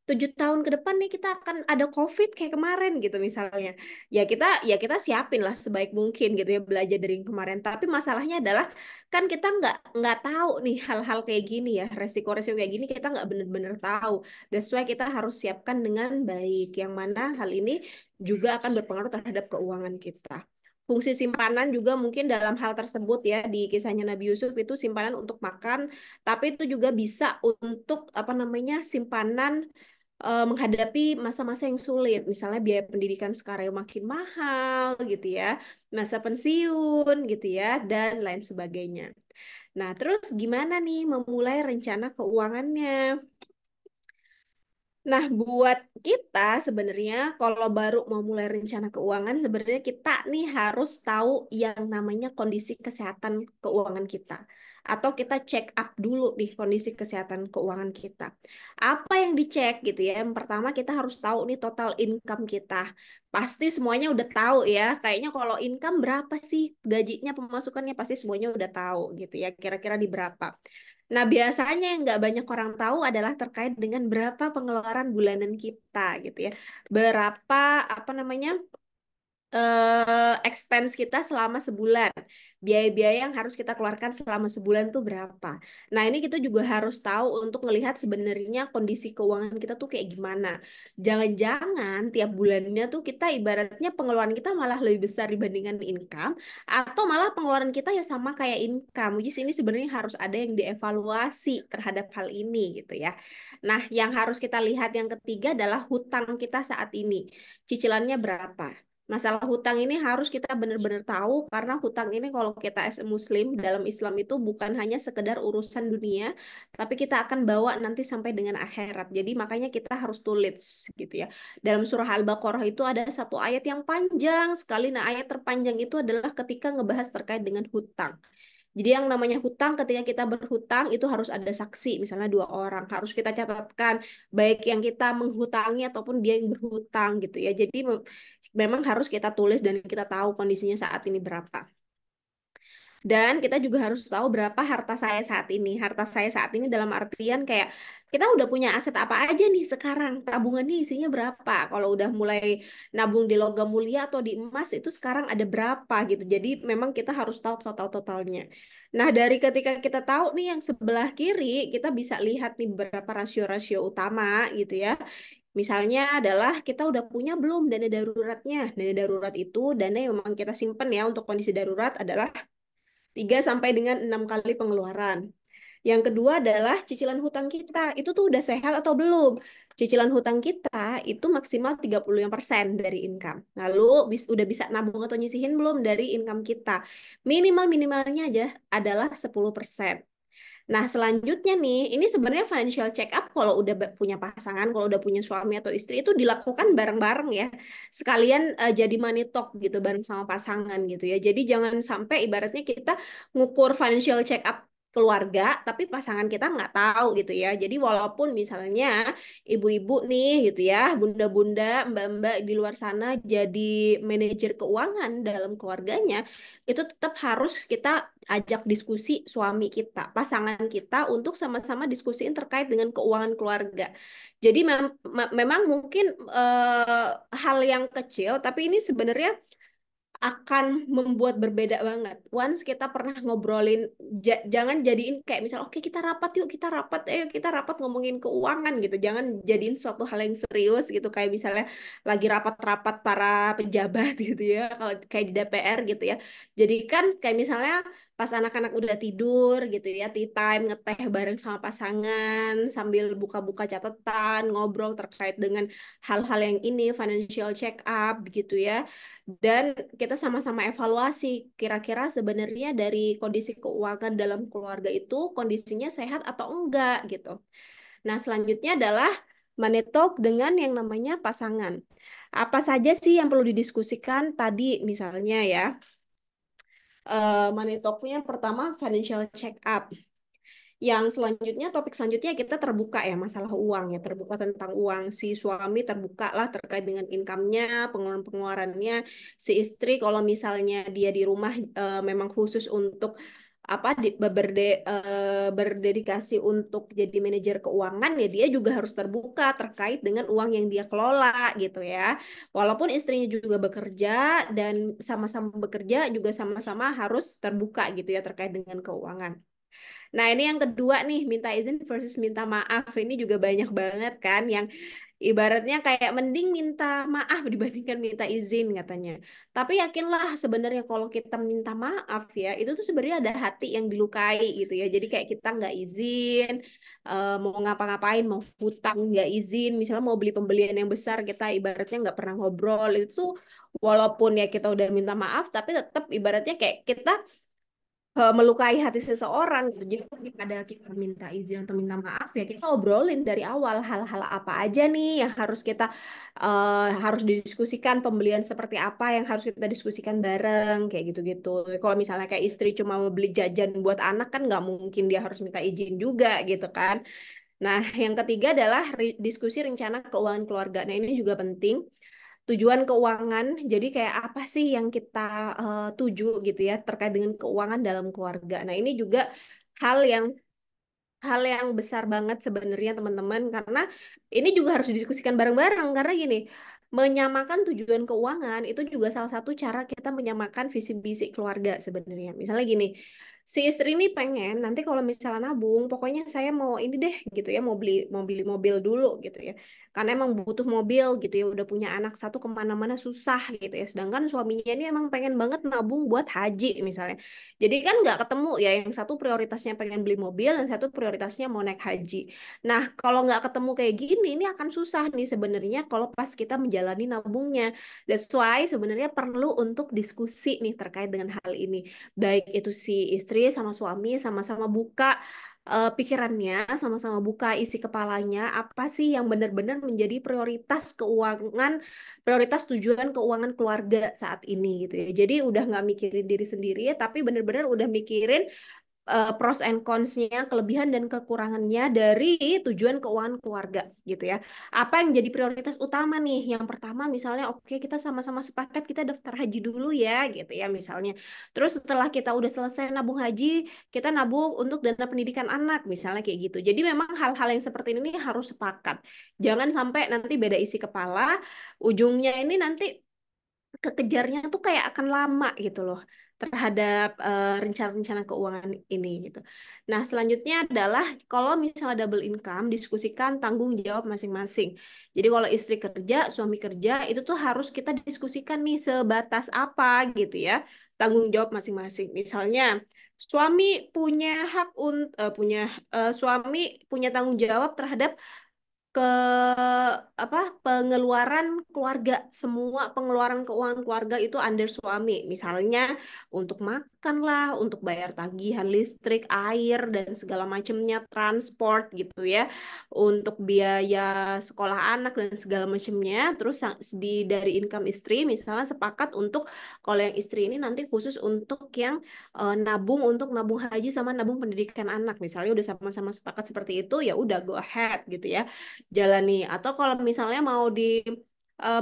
7 tahun ke depan nih kita akan ada COVID kayak kemarin gitu misalnya. Ya kita siapin lah sebaik mungkin gitu ya belajar dari yang kemarin. Tapi masalahnya adalah kan kita nggak tahu nih hal-hal kayak gini ya resiko-resiko kayak gini kita nggak bener-bener tahu. That's why kita harus siapkan dengan baik. Yang mana hal ini juga akan berpengaruh terhadap keuangan kita. Fungsi simpanan juga mungkin dalam hal tersebut ya di kisahnya Nabi Yusuf itu simpanan untuk makan, tapi itu juga bisa untuk apa namanya simpanan menghadapi masa-masa yang sulit, misalnya biaya pendidikan sekarang yang makin mahal gitu ya, masa pensiun gitu ya, dan lain sebagainya. Nah, terus gimana nih memulai rencana keuangannya? Nah, buat kita sebenarnya kalau baru mau mulai rencana keuangan, sebenarnya kita nih harus tahu yang namanya kondisi kesehatan keuangan kita. Atau kita check up dulu nih kondisi kesehatan keuangan kita. Apa yang dicek gitu ya? Yang pertama kita harus tahu nih total income kita. Pasti semuanya udah tahu ya. Kayaknya kalau income berapa sih gajinya, pemasukannya pasti semuanya udah tahu gitu ya. Kira-kira di berapa. Nah, biasanya yang nggak banyak orang tahu adalah terkait dengan berapa pengeluaran bulanan kita gitu ya. Berapa apa namanya expense kita selama sebulan. Biaya-biaya yang harus kita keluarkan selama sebulan tuh berapa. Nah, ini kita juga harus tahu untuk melihat sebenarnya kondisi keuangan kita tuh kayak gimana. Jangan-jangan tiap bulannya tuh kita ibaratnya pengeluaran kita malah lebih besar dibandingkan income atau malah pengeluaran kita ya sama kayak income. Jadi ini sebenarnya harus ada yang dievaluasi terhadap hal ini gitu ya. Nah, yang harus kita lihat yang ketiga adalah hutang kita saat ini. Cicilannya berapa? Masalah hutang ini harus kita benar-benar tahu karena hutang ini kalau kita as a Muslim dalam Islam itu bukan hanya sekedar urusan dunia, tapi kita akan bawa nanti sampai dengan akhirat. Jadi makanya kita harus tulis gitu ya. Dalam surah Al-Baqarah itu ada satu ayat yang panjang sekali. Nah, ayat terpanjang itu adalah ketika ngebahas terkait dengan hutang. Jadi yang namanya hutang ketika kita berhutang itu harus ada saksi, misalnya 2 orang. Harus kita catatkan baik yang kita menghutangi ataupun dia yang berhutang gitu ya. Jadi memang harus kita tulis dan kita tahu kondisinya saat ini berapa. Dan kita juga harus tahu berapa harta saya saat ini. Harta saya saat ini dalam artian kayak kita udah punya aset apa aja nih sekarang. Tabungannya isinya berapa. Kalau udah mulai nabung di logam mulia atau di emas itu sekarang ada berapa gitu. Jadi memang kita harus tahu total-totalnya. Nah, dari ketika kita tahu nih yang sebelah kiri, kita bisa lihat nih berapa rasio-rasio utama gitu ya. Misalnya adalah kita udah punya belum dana daruratnya. Dana darurat itu dana yang memang kita simpan ya untuk kondisi darurat adalah 3 sampai dengan 6 kali pengeluaran. Yang kedua adalah cicilan hutang kita. Itu tuh udah sehat atau belum? Cicilan hutang kita itu maksimal 35% dari income. Lalu udah bisa nabung atau nyisihin belum dari income kita? Minimal-minimalnya aja adalah 10%. Nah, selanjutnya nih, ini sebenarnya financial check up kalau udah punya pasangan, kalau udah punya suami atau istri itu dilakukan bareng-bareng ya. Sekalian jadi money talk gitu bareng sama pasangan gitu ya. Jadi jangan sampai ibaratnya kita ngukur financial check up keluarga, tapi pasangan kita nggak tahu gitu ya. Jadi walaupun misalnya ibu-ibu nih gitu ya, bunda-bunda, mbak-mbak di luar sana jadi manajer keuangan dalam keluarganya, itu tetap harus kita ajak diskusi suami kita, pasangan kita untuk sama-sama diskusiin terkait dengan keuangan keluarga. Jadi memang mungkin hal yang kecil, tapi ini sebenarnya akan membuat berbeda banget. Once kita pernah ngobrolin, jangan jadiin kayak misal, oke kita rapat yuk, kita rapat, ayo kita rapat ngomongin keuangan gitu. Jangan jadiin suatu hal yang serius gitu, kayak misalnya lagi rapat-rapat para pejabat gitu ya, kalau kayak di DPR gitu ya. Jadi kan kayak misalnya pas anak-anak udah tidur gitu ya, tea time, ngeteh bareng sama pasangan, sambil buka-buka catatan, ngobrol terkait dengan hal-hal yang ini, financial check up gitu ya. Dan kita sama-sama evaluasi kira-kira sebenarnya dari kondisi keuangan dalam keluarga itu kondisinya sehat atau enggak gitu. Nah, selanjutnya adalah money talk dengan yang namanya pasangan. Apa saja sih yang perlu didiskusikan tadi misalnya ya. Money talk-nya pertama financial check up. Yang selanjutnya, topik selanjutnya kita terbuka ya masalah uang ya, terbuka tentang uang. Si suami terbuka lah terkait dengan income-nya, pengeluaran-pengeluarannya. Si istri kalau misalnya dia di rumah memang khusus untuk apa berdedikasi untuk jadi manajer keuangan ya dia juga harus terbuka terkait dengan uang yang dia kelola gitu ya. Walaupun istrinya juga bekerja dan sama-sama bekerja juga sama-sama harus terbuka gitu ya terkait dengan keuangan. Nah, ini yang kedua nih, minta izin versus minta maaf. Ini juga banyak banget kan yang ibaratnya kayak mending minta maaf dibandingkan minta izin katanya. Tapi yakinlah sebenarnya kalau kita minta maaf ya, itu tuh sebenarnya ada hati yang dilukai gitu ya. Jadi kayak kita nggak izin, mau ngapa-ngapain, mau hutang nggak izin, misalnya mau beli pembelian yang besar, kita ibaratnya nggak pernah ngobrol. Itu tuh walaupun ya kita udah minta maaf, tapi tetap ibaratnya kayak kita melukai hati seseorang gitu. Jadi daripada kita minta izin atau minta maaf ya kita obrolin dari awal hal-hal apa aja nih yang harus kita harus didiskusikan, pembelian seperti apa yang harus kita diskusikan bareng kayak gitu-gitu. Kalau misalnya kayak istri cuma mau beli jajan buat anak kan nggak mungkin dia harus minta izin juga gitu kan. Nah, yang ketiga adalah diskusi rencana keuangan keluarga. Nah, ini juga penting tujuan keuangan. Jadi kayak apa sih yang kita tuju gitu ya terkait dengan keuangan dalam keluarga. Nah, ini juga hal yang hal yang besar banget sebenarnya teman-teman karena ini juga harus didiskusikan bareng-bareng karena gini, menyamakan tujuan keuangan itu juga salah satu cara kita menyamakan visi misi keluarga sebenarnya. Misalnya gini, si istri ini pengen nanti kalau misalnya nabung, pokoknya saya mau ini deh gitu ya, mau beli mobil dulu gitu ya. Karena emang butuh mobil gitu ya, udah punya anak satu kemana-mana susah gitu ya. Sedangkan suaminya ini emang pengen banget nabung buat haji misalnya. Jadi kan nggak ketemu ya, yang satu prioritasnya pengen beli mobil, yang satu prioritasnya mau naik haji. Nah, kalau nggak ketemu kayak gini, ini akan susah nih sebenarnya kalau pas kita menjalani nabungnya. That's why sebenarnya perlu untuk diskusi nih terkait dengan hal ini. Baik itu si istri sama suami sama-sama buka pikirannya, sama-sama buka isi kepalanya, apa sih yang benar-benar menjadi prioritas keuangan, prioritas tujuan keuangan keluarga saat ini gitu ya. Jadi udah nggak mikirin diri sendiri, tapi benar-benar udah mikirin pros and cons-nya, kelebihan dan kekurangannya dari tujuan keuangan keluarga gitu ya. Apa yang jadi prioritas utama nih? Yang pertama misalnya oke kita sama-sama sepakat kita daftar haji dulu ya gitu ya misalnya. Terus setelah kita udah selesai nabung haji, kita nabung untuk dana pendidikan anak misalnya kayak gitu. Jadi memang hal-hal yang seperti ini harus sepakat. Jangan sampai nanti beda isi kepala, ujungnya ini nanti kekejarnya tuh kayak akan lama gitu loh terhadap rencana-rencana keuangan ini gitu. Nah, selanjutnya adalah kalau misalnya double income, diskusikan tanggung jawab masing-masing. Jadi kalau istri kerja, suami kerja, itu tuh harus kita diskusikan nih sebatas apa gitu ya, tanggung jawab masing-masing. Misalnya, suami punya hak punya suami punya tanggung jawab terhadap ke apa pengeluaran keluarga, semua pengeluaran keuangan keluarga itu under suami. Misalnya untuk makan lah, untuk bayar tagihan listrik, air dan segala macamnya, transport gitu ya, untuk biaya sekolah anak dan segala macamnya. Terus dari income istri misalnya sepakat untuk kalau yang istri ini nanti khusus untuk yang nabung untuk nabung haji sama nabung pendidikan anak. Misalnya udah sama-sama sepakat seperti itu, ya udah go ahead gitu ya, jalani. Atau kalau misalnya mau di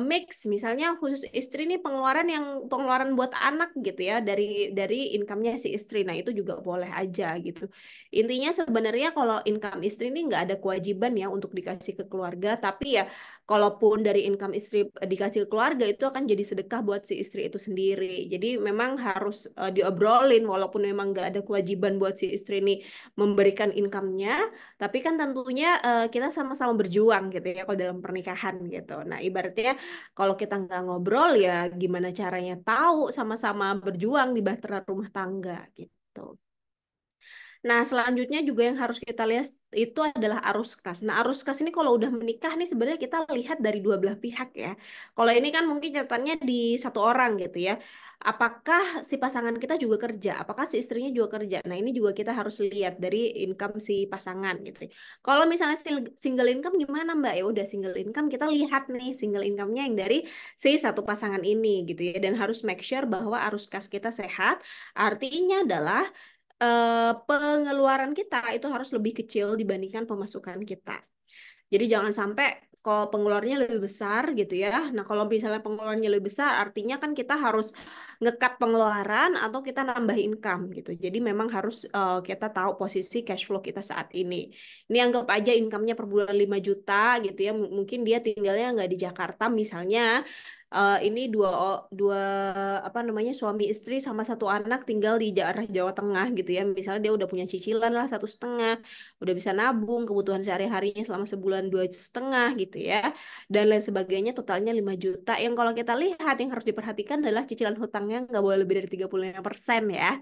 mix, misalnya khusus istri nih pengeluaran buat anak gitu ya, dari income-nya si istri. Nah itu juga boleh aja gitu. Intinya sebenarnya kalau income istri ini nggak ada kewajiban ya untuk dikasih ke keluarga, tapi ya kalaupun dari income istri dikasih ke keluarga itu akan jadi sedekah buat si istri itu sendiri. Jadi memang harus diobrolin, walaupun memang nggak ada kewajiban buat si istri ini memberikan income-nya, tapi kan tentunya kita sama-sama berjuang gitu ya kalau dalam pernikahan gitu. Nah, ibaratnya kalau kita nggak ngobrol ya gimana caranya tahu sama-sama berjuang di bahtera rumah tangga gitu. Nah, selanjutnya juga yang harus kita lihat itu adalah arus kas. Nah, arus kas ini kalau udah menikah nih sebenarnya kita lihat dari dua belah pihak ya. Kalau ini kan mungkin catatannya di satu orang gitu ya. Apakah si pasangan kita juga kerja? Apakah si istrinya juga kerja? Nah, ini juga kita harus lihat dari income si pasangan gitu. Kalau misalnya single income gimana Mbak? Ya udah single income kita lihat nih single income-nya yang dari si satu pasangan ini gitu ya. Dan harus make sure bahwa arus kas kita sehat. Artinya adalah pengeluaran kita itu harus lebih kecil dibandingkan pemasukan kita. Jadi jangan sampai kalau pengeluarannya lebih besar gitu ya. Nah, kalau misalnya pengeluarannya lebih besar, artinya kan kita harus ngekat pengeluaran atau kita nambah income gitu. Jadi memang harus kita tahu posisi cash flow kita saat ini. Ini anggap aja income-nya per bulan 5 juta gitu ya. Mungkin dia tinggalnya nggak di Jakarta misalnya. Ini dua apa namanya suami istri sama satu anak tinggal di daerah Jawa Tengah gitu ya. Misalnya dia udah punya cicilan lah 1,5, udah bisa nabung kebutuhan sehari-harinya selama sebulan 2,5 gitu ya, dan lain sebagainya, totalnya 5 juta. Yang kalau kita lihat yang harus diperhatikan adalah cicilan hutangnya nggak boleh lebih dari 35% ya,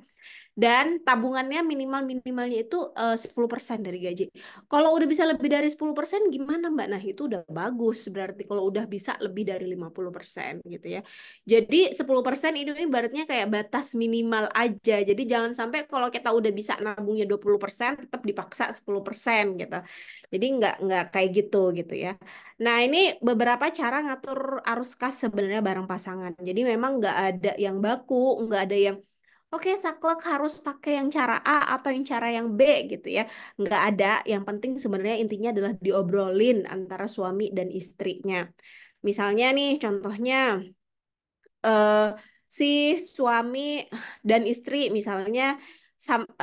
dan tabungannya minimalnya itu 10% dari gaji. Kalau udah bisa lebih dari 10% gimana Mbak? Nah itu udah bagus berarti kalau udah bisa lebih dari 50% gitu ya. Jadi 10% ini ibaratnya kayak batas minimal aja. Jadi jangan sampai kalau kita udah bisa nabungnya 20% tetap dipaksa 10% gitu. Jadi nggak kayak gitu ya. Nah ini beberapa cara ngatur arus kas sebenarnya bareng pasangan. Jadi memang nggak ada yang baku, nggak ada yang oke, saklek harus pakai yang cara A atau yang cara yang B gitu ya. Nggak ada. Yang penting sebenarnya intinya adalah diobrolin antara suami dan istrinya. Misalnya nih, contohnya eh, si suami dan istri misalnya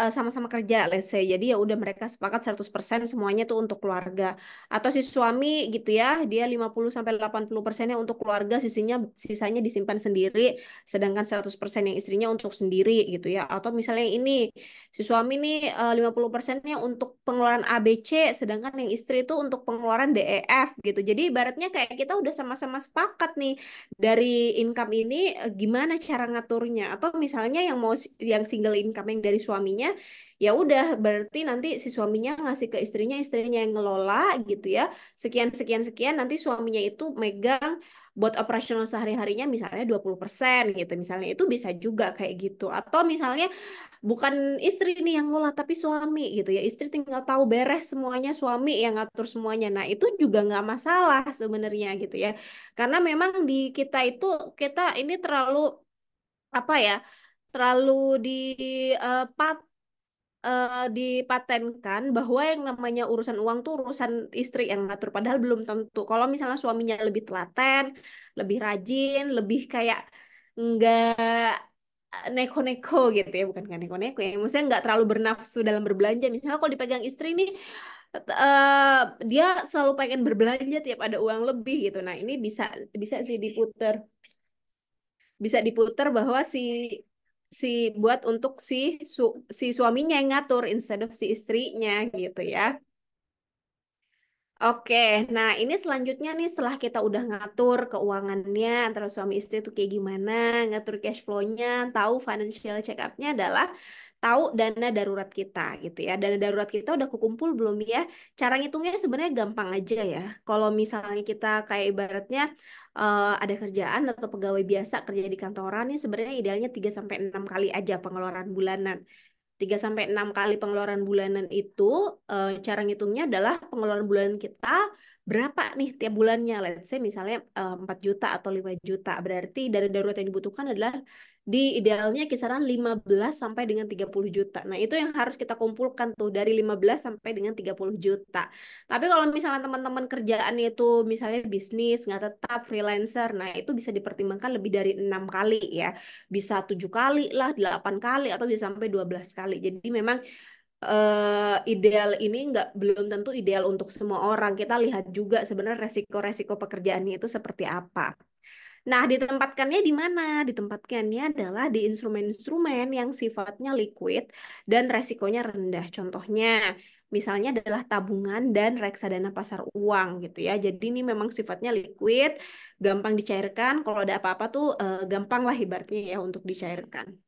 sama-sama kerja, let's say. Jadi ya udah mereka sepakat 100% semuanya tuh untuk keluarga. Atau si suami gitu ya, dia 50-80%-nya untuk keluarga, sisanya disimpan sendiri, sedangkan 100% yang istrinya untuk sendiri gitu ya. Atau misalnya yang ini, si suami nih 50%-nya untuk pengeluaran ABC, sedangkan yang istri itu untuk pengeluaran DEF gitu. Jadi ibaratnya kayak kita udah sama-sama sepakat nih dari income ini gimana cara ngaturnya, atau misalnya yang single income yang dari suaminya, ya udah berarti nanti si suaminya ngasih ke istrinya yang ngelola gitu ya, sekian sekian sekian, nanti suaminya itu megang buat operasional sehari-harinya misalnya 20% gitu, misalnya itu bisa juga kayak gitu. Atau misalnya bukan istri nih yang ngelola tapi suami gitu ya, istri tinggal tahu beres semuanya, suami yang ngatur semuanya. Nah itu juga nggak masalah sebenarnya gitu ya, karena memang di kita ini terlalu apa ya, terlalu di eh, pat- dipatenkan bahwa yang namanya urusan uang tuh urusan istri yang ngatur, padahal belum tentu. Kalau misalnya suaminya lebih telaten, lebih rajin, lebih kayak nggak neko-neko gitu ya, bukan nggak neko-neko ya, maksudnya nggak terlalu bernafsu dalam berbelanja. Misalnya kalau dipegang istri nih, eh, dia selalu pengen berbelanja tiap ada uang lebih gitu. Nah ini bisa bisa sih diputer bahwa si buat untuk si suaminya yang ngatur instead of si istrinya gitu ya. Oke, nah ini selanjutnya nih setelah kita udah ngatur keuangannya antara suami istri itu kayak gimana, ngatur cash flow-nya, tahu financial check up-nya adalah tahu dana darurat kita gitu ya. Dana darurat kita udah kekumpul belum ya? Cara ngitungnya sebenarnya gampang aja ya. Kalau misalnya kita kayak ibaratnya ada kerjaan atau pegawai biasa kerja di kantoran nih sebenarnya idealnya 3 sampai 6 kali aja pengeluaran bulanan. 3 sampai 6 kali pengeluaran bulanan itu cara ngitungnya adalah pengeluaran bulanan kita berapa nih tiap bulannya. Let's say misalnya 4 juta atau 5 juta. Berarti dana darurat yang dibutuhkan adalah di idealnya kisaran 15 sampai dengan 30 juta. Nah, itu yang harus kita kumpulkan tuh dari 15 sampai dengan 30 juta. Tapi kalau misalnya teman-teman kerjaannya itu misalnya bisnis, nggak tetap freelancer, nah itu bisa dipertimbangkan lebih dari 6 kali ya. Bisa 7 kali lah, 8 kali, atau bisa sampai 12 kali. Jadi memang ideal ini nggak belum tentu ideal untuk semua orang. Kita lihat juga sebenarnya resiko-resiko pekerjaannya itu seperti apa. Nah, ditempatkannya di mana? Ditempatkannya adalah di instrumen-instrumen yang sifatnya liquid dan resikonya rendah. Contohnya, misalnya adalah tabungan dan reksadana pasar uang gitu ya. Jadi ini memang sifatnya liquid, gampang dicairkan. Kalau ada apa-apa tuh gampang lah ibaratnya ya untuk dicairkan.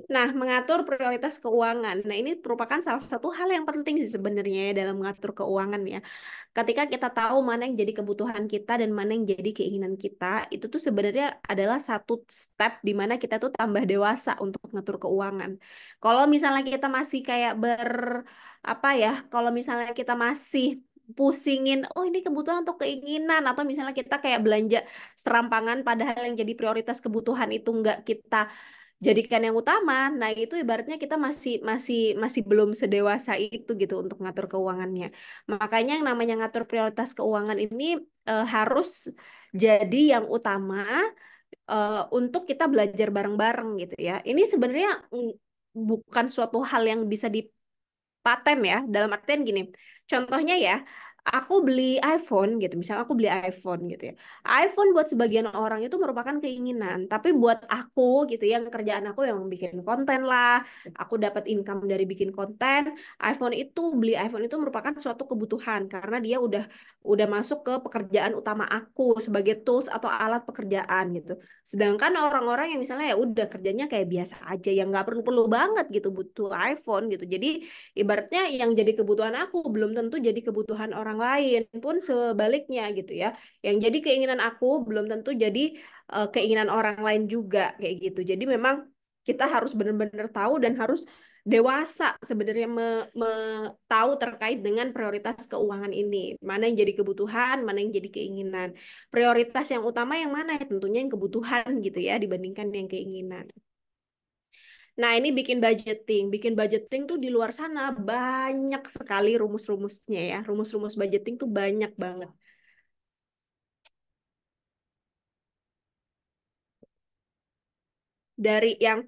Nah, mengatur prioritas keuangan. Nah, ini merupakan salah satu hal yang penting sih sebenarnya ya dalam mengatur keuangan ya. Ketika kita tahu mana yang jadi kebutuhan kita dan mana yang jadi keinginan kita, itu tuh sebenarnya adalah satu step di mana kita tuh tambah dewasa untuk mengatur keuangan. Kalau misalnya kita masih kayak apa ya, kalau misalnya kita masih pusingin, oh ini kebutuhan atau keinginan, atau misalnya kita kayak belanja serampangan padahal yang jadi prioritas kebutuhan itu nggak kita jadikan yang utama. Nah, itu ibaratnya kita masih masih masih belum sedewasa itu gitu untuk ngatur keuangannya. Makanya yang namanya ngatur prioritas keuangan ini harus jadi yang utama untuk kita belajar bareng-bareng gitu ya. Ini sebenarnya bukan suatu hal yang bisa paten ya, dalam artian gini, contohnya ya, aku beli iPhone gitu, misalnya aku beli iPhone gitu ya, iPhone buat sebagian orang itu merupakan keinginan, tapi buat aku gitu, yang kerjaan aku yang bikin konten lah, aku dapat income dari bikin konten, beli iPhone itu merupakan suatu kebutuhan, karena dia udah masuk ke pekerjaan utama aku sebagai tools atau alat pekerjaan gitu. Sedangkan orang-orang yang misalnya ya udah kerjanya kayak biasa aja, yang nggak perlu-perlu banget gitu butuh iPhone gitu, jadi ibaratnya yang jadi kebutuhan aku belum tentu jadi kebutuhan orang lain pun sebaliknya gitu ya. Yang jadi keinginan aku belum tentu jadi keinginan orang lain juga kayak gitu. Jadi memang kita harus benar-benar tahu dan harus dewasa sebenarnya tahu terkait dengan prioritas keuangan ini. Mana yang jadi kebutuhan, mana yang jadi keinginan. Prioritas yang utama yang mana ya? Tentunya yang kebutuhan gitu ya dibandingkan yang keinginan. Nah, ini bikin budgeting. Bikin budgeting tuh di luar sana banyak sekali rumus-rumusnya ya. Rumus-rumus budgeting tuh banyak banget. Dari yang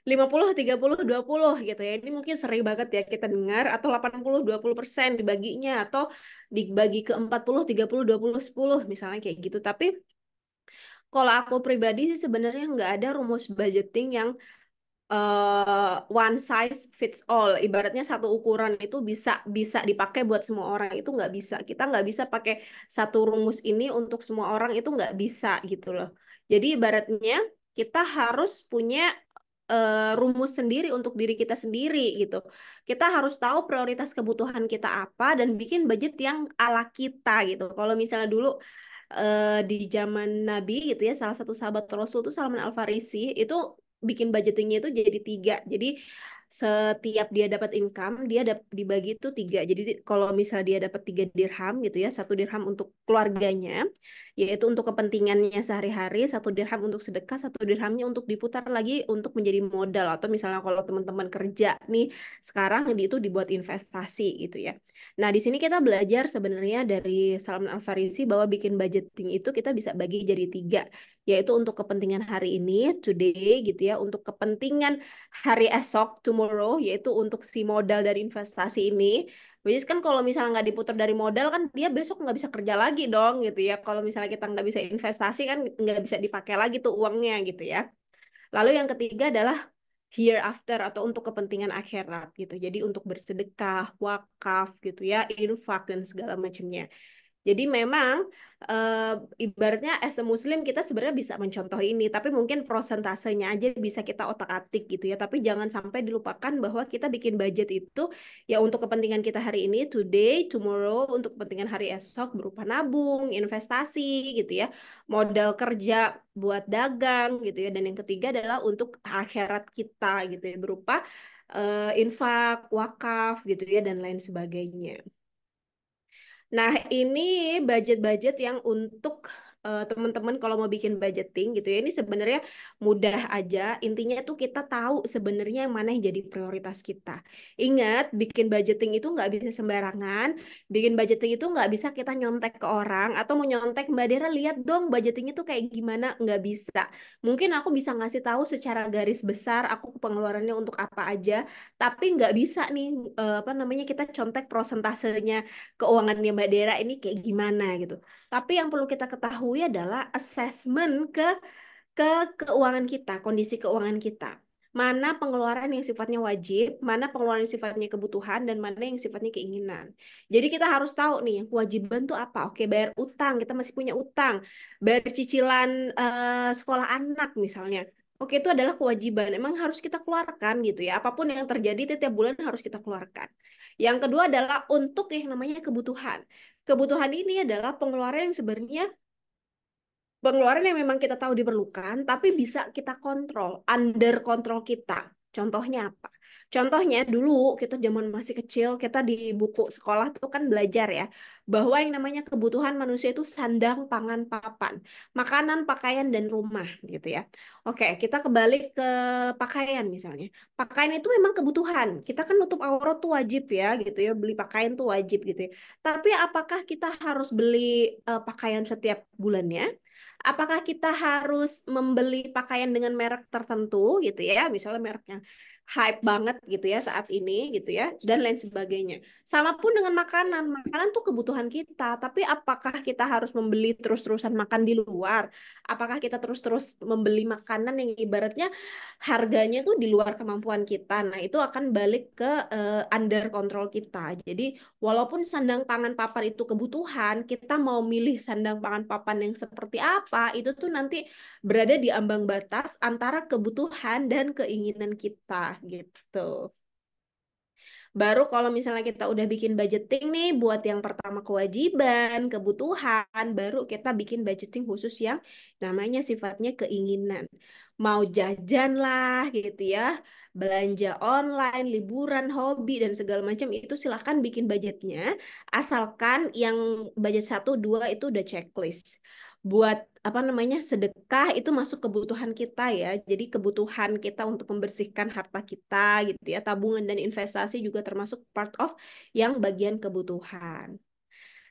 50, 30, 20 gitu ya. Ini mungkin sering banget ya kita dengar. Atau 80, 20% dibaginya. Atau dibagi ke 40, 30, 20, 10 misalnya kayak gitu. Tapi kalau aku pribadi sih sebenarnya nggak ada rumus budgeting yang one size fits all. Ibaratnya satu ukuran itu bisa bisa dipakai buat semua orang, itu nggak bisa. Kita nggak bisa pakai satu rumus ini untuk semua orang, itu nggak bisa gitu loh. Jadi ibaratnya kita harus punya rumus sendiri untuk diri kita sendiri gitu. Kita harus tahu prioritas kebutuhan kita apa dan bikin budget yang ala kita gitu. Kalau misalnya dulu di zaman Nabi gitu ya, salah satu sahabat Rasul tuh Salman Al Farisi itu bikin budgetingnya itu jadi tiga. Jadi setiap dia dapat income dia dibagi itu tiga. Jadi kalau misalnya dia dapat 3 dirham gitu ya, 1 dirham untuk keluarganya, yaitu untuk kepentingannya sehari-hari, 1 dirham untuk sedekah, 1 dirhamnya untuk diputar lagi untuk menjadi modal, atau misalnya kalau teman-teman kerja nih sekarang itu dibuat investasi gitu ya. Nah, di sini kita belajar sebenarnya dari Salman Al Farisi bahwa bikin budgeting itu kita bisa bagi jadi tiga, yaitu untuk kepentingan hari ini, today gitu ya, untuk kepentingan hari esok, tomorrow, yaitu untuk si modal dari investasi ini. Which is kan kalau misalnya nggak diputar dari modal kan dia besok nggak bisa kerja lagi dong gitu ya. Kalau misalnya kita nggak bisa investasi kan nggak bisa dipakai lagi tuh uangnya gitu ya. Lalu yang ketiga adalah hereafter atau untuk kepentingan akhirat gitu. Jadi untuk bersedekah, wakaf gitu ya, infak dan segala macamnya. Jadi memang eh, ibaratnya as a Muslim kita sebenarnya bisa mencontoh ini, tapi mungkin prosentasenya aja bisa kita otak-atik gitu ya. Tapi jangan sampai dilupakan bahwa kita bikin budget itu ya untuk kepentingan kita hari ini, today, tomorrow, untuk kepentingan hari esok berupa nabung, investasi gitu ya, modal kerja buat dagang gitu ya. Dan yang ketiga adalah untuk akhirat kita gitu ya, berupa infak, wakaf gitu ya, dan lain sebagainya. Nah, ini budget-budget yang untuk teman-teman kalau mau bikin budgeting gitu ya. Ini sebenarnya mudah aja. Intinya tuh kita tahu sebenarnya yang mana yang jadi prioritas kita. Ingat, bikin budgeting itu nggak bisa sembarangan. Bikin budgeting itu nggak bisa kita nyontek ke orang atau mau nyontek Mbak Dera lihat dong budgetingnya tuh kayak gimana. Nggak bisa. Mungkin aku bisa ngasih tahu secara garis besar aku pengeluarannya untuk apa aja. Tapi nggak bisa nih apa namanya kita contek prosentasenya keuangannya Mbak Dera ini kayak gimana gitu. Tapi yang perlu kita ketahui adalah assessment ke keuangan kita, kondisi keuangan kita. Mana pengeluaran yang sifatnya wajib, mana pengeluaran yang sifatnya kebutuhan, dan mana yang sifatnya keinginan. Jadi kita harus tahu nih, kewajiban tuh apa? Oke, bayar utang, kita masih punya utang. Bayar cicilan sekolah anak misalnya. Oke, itu adalah kewajiban. Emang harus kita keluarkan gitu ya. Apapun yang terjadi tiap bulan harus kita keluarkan. Yang kedua adalah untuk yang namanya kebutuhan. Kebutuhan ini adalah pengeluaran yang sebenarnya pengeluaran yang memang kita tahu diperlukan, tapi bisa kita kontrol, under kontrol kita. Contohnya apa? Contohnya dulu kita zaman masih kecil, kita di buku sekolah tuh kan belajar ya, bahwa yang namanya kebutuhan manusia itu sandang, pangan, papan, makanan, pakaian, dan rumah gitu ya. Oke, kita kembali ke pakaian misalnya. Pakaian itu memang kebutuhan. Kita kan nutup aurat tuh wajib ya gitu ya, beli pakaian tuh wajib gitu ya. Tapi apakah kita harus beli pakaian setiap bulannya? Apakah kita harus membeli pakaian dengan merek tertentu gitu ya, misalnya merek yang hype banget gitu ya saat ini gitu ya, dan lain sebagainya. Sama pun dengan makanan, makanan tuh kebutuhan kita, tapi apakah kita harus membeli terus-terusan makan di luar? Apakah kita terus-terus membeli makanan yang ibaratnya harganya tuh di luar kemampuan kita? Nah, itu akan balik ke under control kita. Jadi walaupun sandang pangan papan itu kebutuhan, kita mau milih sandang pangan papan yang seperti apa, itu tuh nanti berada di ambang batas antara kebutuhan dan keinginan kita gitu. Baru kalau misalnya kita udah bikin budgeting nih buat yang pertama kewajiban, kebutuhan, baru kita bikin budgeting khusus yang namanya sifatnya keinginan. Mau jajan lah gitu ya, belanja online, liburan, hobi, dan segala macam itu silahkan bikin budgetnya. Asalkan yang budget satu, dua itu udah checklist buat apa namanya sedekah itu masuk kebutuhan kita ya. Jadi kebutuhan kita untuk membersihkan harta kita gitu ya. Tabungan dan investasi juga termasuk part of yang bagian kebutuhan.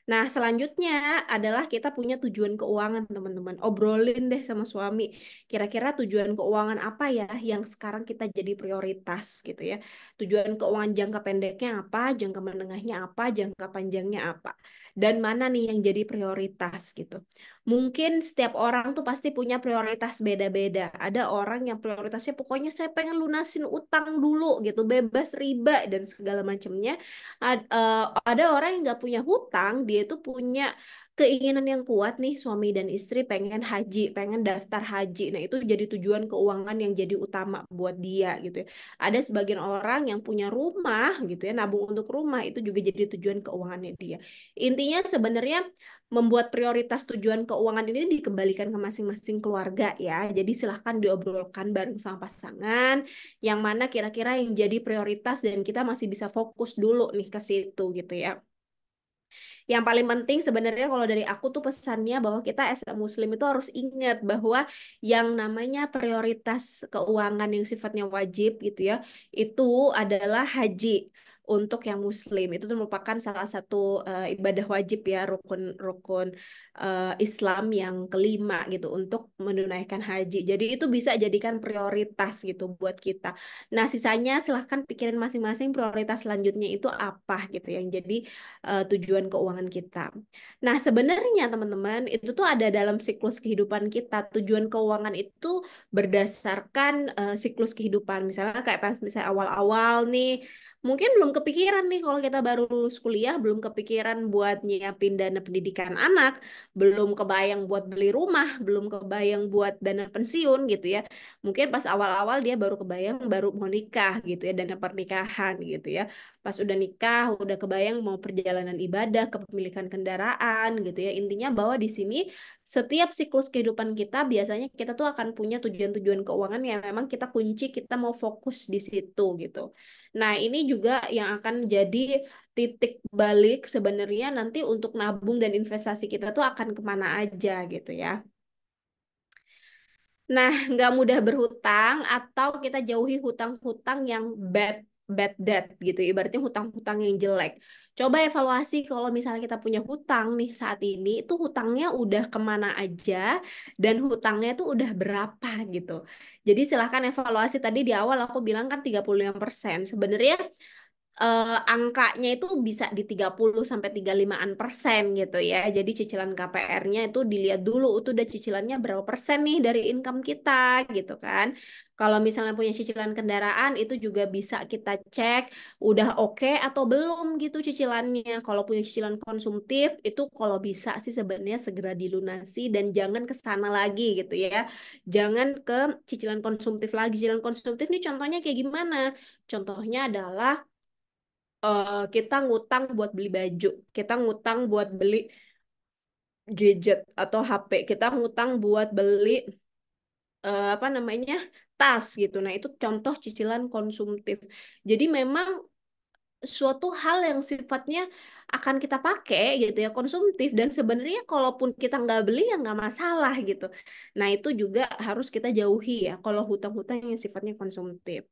Nah, selanjutnya adalah kita punya tujuan keuangan, teman-teman. Obrolin deh sama suami. Kira-kira tujuan keuangan apa ya yang sekarang kita jadi prioritas gitu ya. Tujuan keuangan jangka pendeknya apa, jangka menengahnya apa, jangka panjangnya apa. Dan mana nih yang jadi prioritas gitu. Mungkin setiap orang tuh pasti punya prioritas beda-beda. Ada orang yang prioritasnya pokoknya saya pengen lunasin utang dulu gitu, bebas riba dan segala macamnya. Ada orang yang nggak punya hutang, dia itu punya keinginan yang kuat nih, suami dan istri pengen haji, pengen daftar haji. Nah, itu jadi tujuan keuangan yang jadi utama buat dia gitu ya. Ada sebagian orang yang punya rumah gitu ya, nabung untuk rumah itu juga jadi tujuan keuangannya dia. Intinya sebenarnya membuat prioritas tujuan keuangan ini dikembalikan ke masing-masing keluarga ya. Jadi silahkan diobrolkan bareng sama pasangan yang mana kira-kira yang jadi prioritas dan kita masih bisa fokus dulu nih ke situ gitu ya. Yang paling penting sebenarnya kalau dari aku tuh pesannya bahwa kita as a Muslim itu harus ingat bahwa yang namanya prioritas keuangan yang sifatnya wajib gitu ya, itu adalah haji untuk yang Muslim. Itu tuh merupakan salah satu ibadah wajib ya, rukun-rukun Islam yang kelima gitu untuk menunaikan haji. Jadi itu bisa jadikan prioritas gitu buat kita. Nah, sisanya silahkan pikirin masing-masing prioritas selanjutnya itu apa gitu yang jadi tujuan keuangan kita. Nah, sebenarnya teman-teman, itu tuh ada dalam siklus kehidupan kita. Tujuan keuangan itu berdasarkan siklus kehidupan. Misalnya kayak pas misalnya awal-awal nih Mungkin belum kepikiran nih kalau kita baru lulus kuliah, belum kepikiran buat nyiapin dana pendidikan anak, belum kebayang buat beli rumah, belum kebayang buat dana pensiun gitu ya. Mungkin pas awal-awal dia baru kebayang baru mau nikah gitu ya, dana pernikahan gitu ya. Pas udah nikah, udah kebayang mau perjalanan ibadah, kepemilikan kendaraan gitu ya. Intinya bahwa di sini setiap siklus kehidupan kita biasanya kita tuh akan punya tujuan-tujuan keuangan yang memang kita kunci, kita mau fokus di situ gitu. Nah, ini juga yang akan jadi titik balik sebenarnya nanti untuk nabung dan investasi kita tuh akan kemana aja gitu ya. Nah, nggak mudah berhutang atau kita jauhi hutang-hutang yang bad debt gitu. Ibaratnya hutang-hutang yang jelek. Coba evaluasi kalau misalnya kita punya hutang nih saat ini, itu hutangnya udah kemana aja dan hutangnya tuh udah berapa gitu. Jadi silahkan evaluasi tadi di awal aku bilang kan 35%. Sebenarnya angkanya itu bisa di 30 sampai 35% gitu ya. Jadi cicilan KPR-nya itu dilihat dulu itu udah cicilannya berapa persen nih dari income kita gitu kan. Kalau misalnya punya cicilan kendaraan itu juga bisa kita cek udah oke atau belum gitu cicilannya. Kalau punya cicilan konsumtif itu kalau bisa sih sebenarnya segera dilunasi dan jangan ke sana lagi gitu ya. Jangan ke cicilan konsumtif lagi. Cicilan konsumtif nih contohnya kayak gimana? Contohnya adalah kita ngutang buat beli baju, kita ngutang buat beli gadget atau HP, kita ngutang buat beli apa namanya tas gitu. Nah itu contoh cicilan konsumtif. Jadi memang suatu hal yang sifatnya akan kita pakai gitu ya konsumtif dan sebenarnya kalaupun kita nggak beli ya nggak masalah gitu. Nah itu juga harus kita jauhi ya kalau hutang-hutang yang sifatnya konsumtif.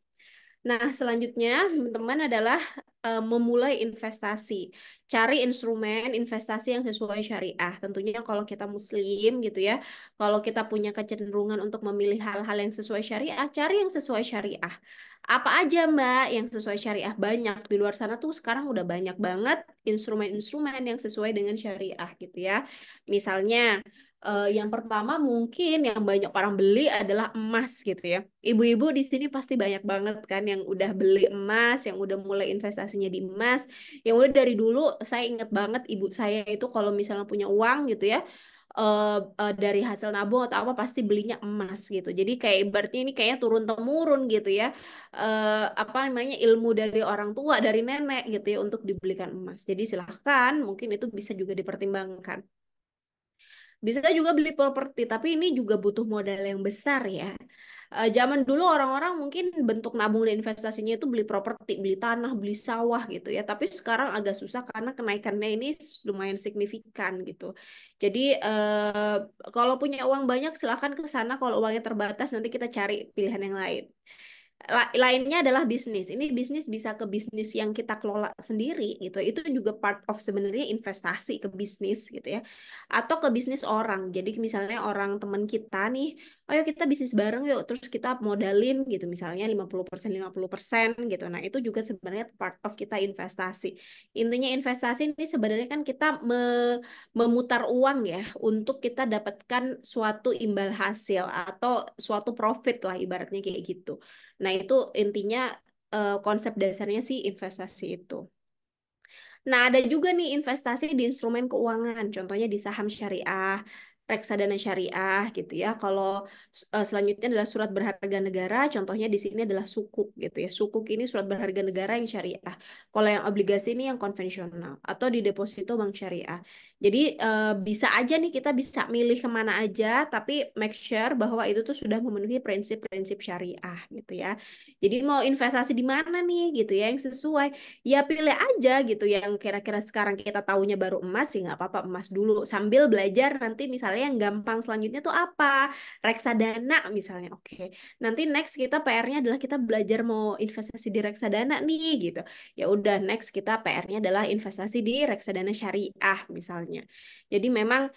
Nah, selanjutnya teman-teman adalah memulai investasi. Cari instrumen investasi yang sesuai syariah. Tentunya kalau kita muslim gitu ya, kalau kita punya kecenderungan untuk memilih hal-hal yang sesuai syariah, cari yang sesuai syariah. Apa aja Mbak yang sesuai syariah? Banyak. Di luar sana tuh sekarang udah banyak banget instrumen-instrumen yang sesuai dengan syariah gitu ya. Misalnya, yang pertama mungkin yang banyak orang beli adalah emas gitu ya. Ibu-ibu di sini pasti banyak banget kan yang udah beli emas, yang udah mulai investasinya di emas. Yang udah dari dulu saya inget banget ibu saya itu kalau misalnya punya uang gitu ya, dari hasil nabung atau apa pasti belinya emas gitu. Jadi kayak ibaratnya ini kayaknya turun temurun gitu ya. Apa namanya ilmu dari orang tua, dari nenek gitu ya untuk dibelikan emas. Jadi silahkan mungkin itu bisa juga dipertimbangkan. Bisa juga beli properti, tapi ini juga butuh modal yang besar ya. Zaman dulu orang-orang mungkin bentuk nabung dan investasinya itu beli properti, beli tanah, beli sawah gitu ya. Tapi sekarang agak susah karena kenaikannya ini lumayan signifikan gitu. Jadi kalau punya uang banyak silahkan ke sana. Kalau uangnya terbatas nanti kita cari pilihan yang lain. Lainnya adalah bisnis. Ini bisnis bisa ke bisnis yang kita kelola sendiri gitu. Itu juga part of sebenarnya investasi ke bisnis gitu ya. Atau ke bisnis orang. Jadi misalnya orang teman kita nih, ayo kita bisnis bareng yuk. Terus kita modalin gitu misalnya 50% gitu. Nah, itu juga sebenarnya part of kita investasi. Intinya investasi ini sebenarnya kan kita memutar uang ya untuk kita dapatkan suatu imbal hasil atau suatu profit lah ibaratnya kayak gitu. Nah, itu intinya konsep dasarnya sih investasi itu. Nah, ada juga nih investasi di instrumen keuangan, contohnya di saham syariah, reksadana syariah gitu ya. Kalau selanjutnya adalah surat berharga negara, contohnya di sini adalah sukuk gitu ya. Sukuk ini surat berharga negara yang syariah. Kalau yang obligasi ini yang konvensional atau di deposito bank syariah. Jadi bisa aja nih kita bisa milih kemana aja, tapi make sure bahwa itu tuh sudah memenuhi prinsip-prinsip syariah gitu ya. Jadi mau investasi di mana nih gitu ya yang sesuai. Ya pilih aja gitu yang kira-kira sekarang kita taunya baru emas sih nggak apa-apa emas dulu sambil belajar nanti misalnya yang gampang selanjutnya tuh apa reksadana misalnya oke nanti next kita PR-nya adalah kita belajar mau investasi di reksadana nih gitu ya udah next kita PR-nya adalah investasi di reksadana syariah misalnya jadi memang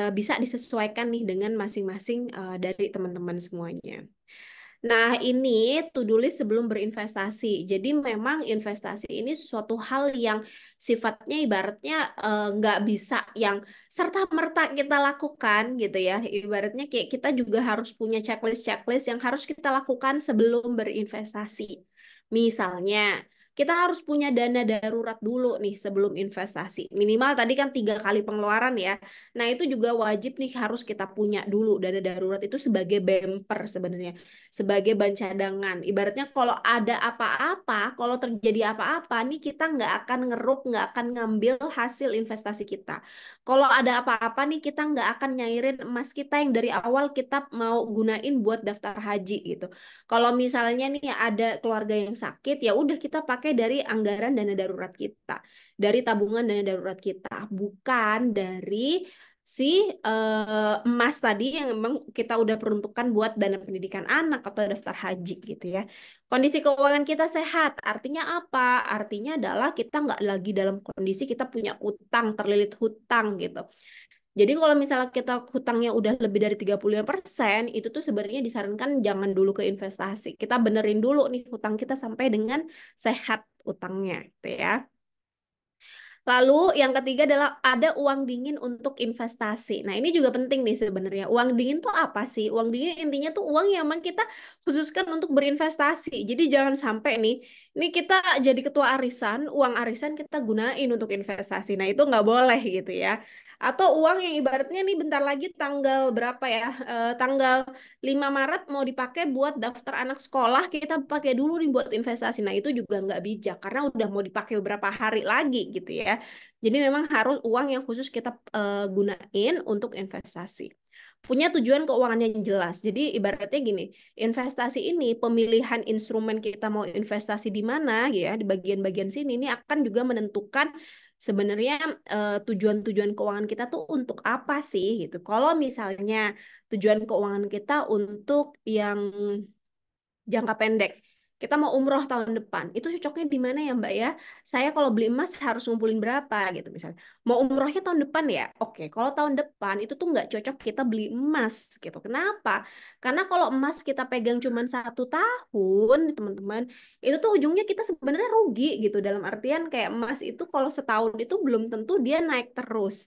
bisa disesuaikan nih dengan masing-masing dari teman-teman semuanya. Nah, ini to-do list sebelum berinvestasi. Jadi memang investasi ini suatu hal yang sifatnya ibaratnya nggak bisa yang serta-merta kita lakukan gitu ya. Ibaratnya kayak kita juga harus punya checklist-checklist yang harus kita lakukan sebelum berinvestasi. Misalnya, kita harus punya dana darurat dulu nih sebelum investasi. Minimal tadi kan 3 kali pengeluaran ya. Nah, itu juga wajib nih harus kita punya dulu dana darurat itu sebagai bumper sebenarnya, sebagai ban cadangan. Ibaratnya kalau ada apa-apa, kalau terjadi apa-apa nih kita nggak akan ngeruk, nggak akan ngambil hasil investasi kita. Kalau ada apa-apa nih kita nggak akan nyairin emas kita yang dari awal kita mau gunain buat daftar haji gitu. Kalau misalnya nih ada keluarga yang sakit, ya udah kita pakai dari anggaran dana darurat kita, dari tabungan dana darurat kita, bukan dari si emas tadi yang memang kita udah peruntukkan buat dana pendidikan anak atau daftar haji gitu ya. Kondisi keuangan kita sehat, artinya apa? Artinya adalah kita nggak lagi dalam kondisi kita punya utang, terlilit hutang gitu. Jadi kalau misalnya kita hutangnya udah lebih dari 35%, itu tuh sebenarnya disarankan jangan dulu ke investasi. Kita benerin dulu nih hutang kita sampai dengan sehat utangnya gitu ya. Lalu yang ketiga adalah ada uang dingin untuk investasi. Nah, ini juga penting nih sebenarnya. Uang dingin tuh apa sih? Uang dingin intinya tuh uang yang memang kita khususkan untuk berinvestasi. Jadi jangan sampai nih, ini kita jadi ketua arisan, uang arisan kita gunain untuk investasi. Nah, itu nggak boleh gitu ya. Atau uang yang ibaratnya nih bentar lagi tanggal berapa ya? Tanggal 5 Maret mau dipakai buat daftar anak sekolah, kita pakai dulu nih buat investasi. Nah, itu juga nggak bijak karena udah mau dipakai beberapa hari lagi gitu ya. Jadi memang harus uang yang khusus kita gunain untuk investasi. Punya tujuan keuangan yang jelas. Jadi ibaratnya gini, investasi ini pemilihan instrumen kita mau investasi di mana ya, di bagian-bagian sini ini akan juga menentukan sebenarnya tujuan-tujuan keuangan kita tuh untuk apa sih gitu. Kalau misalnya tujuan keuangan kita untuk yang jangka pendek. Kita mau umroh tahun depan. Itu cocoknya di mana ya, Mbak ya? Saya kalau beli emas harus ngumpulin berapa gitu misalnya. Mau umrohnya tahun depan ya? Oke, kalau tahun depan itu tuh nggak cocok kita beli emas gitu. Kenapa? Karena kalau emas kita pegang cuma 1 tahun, teman-teman, itu tuh ujungnya kita sebenarnya rugi gitu. Dalam artian kayak emas itu kalau setahun itu belum tentu dia naik terus.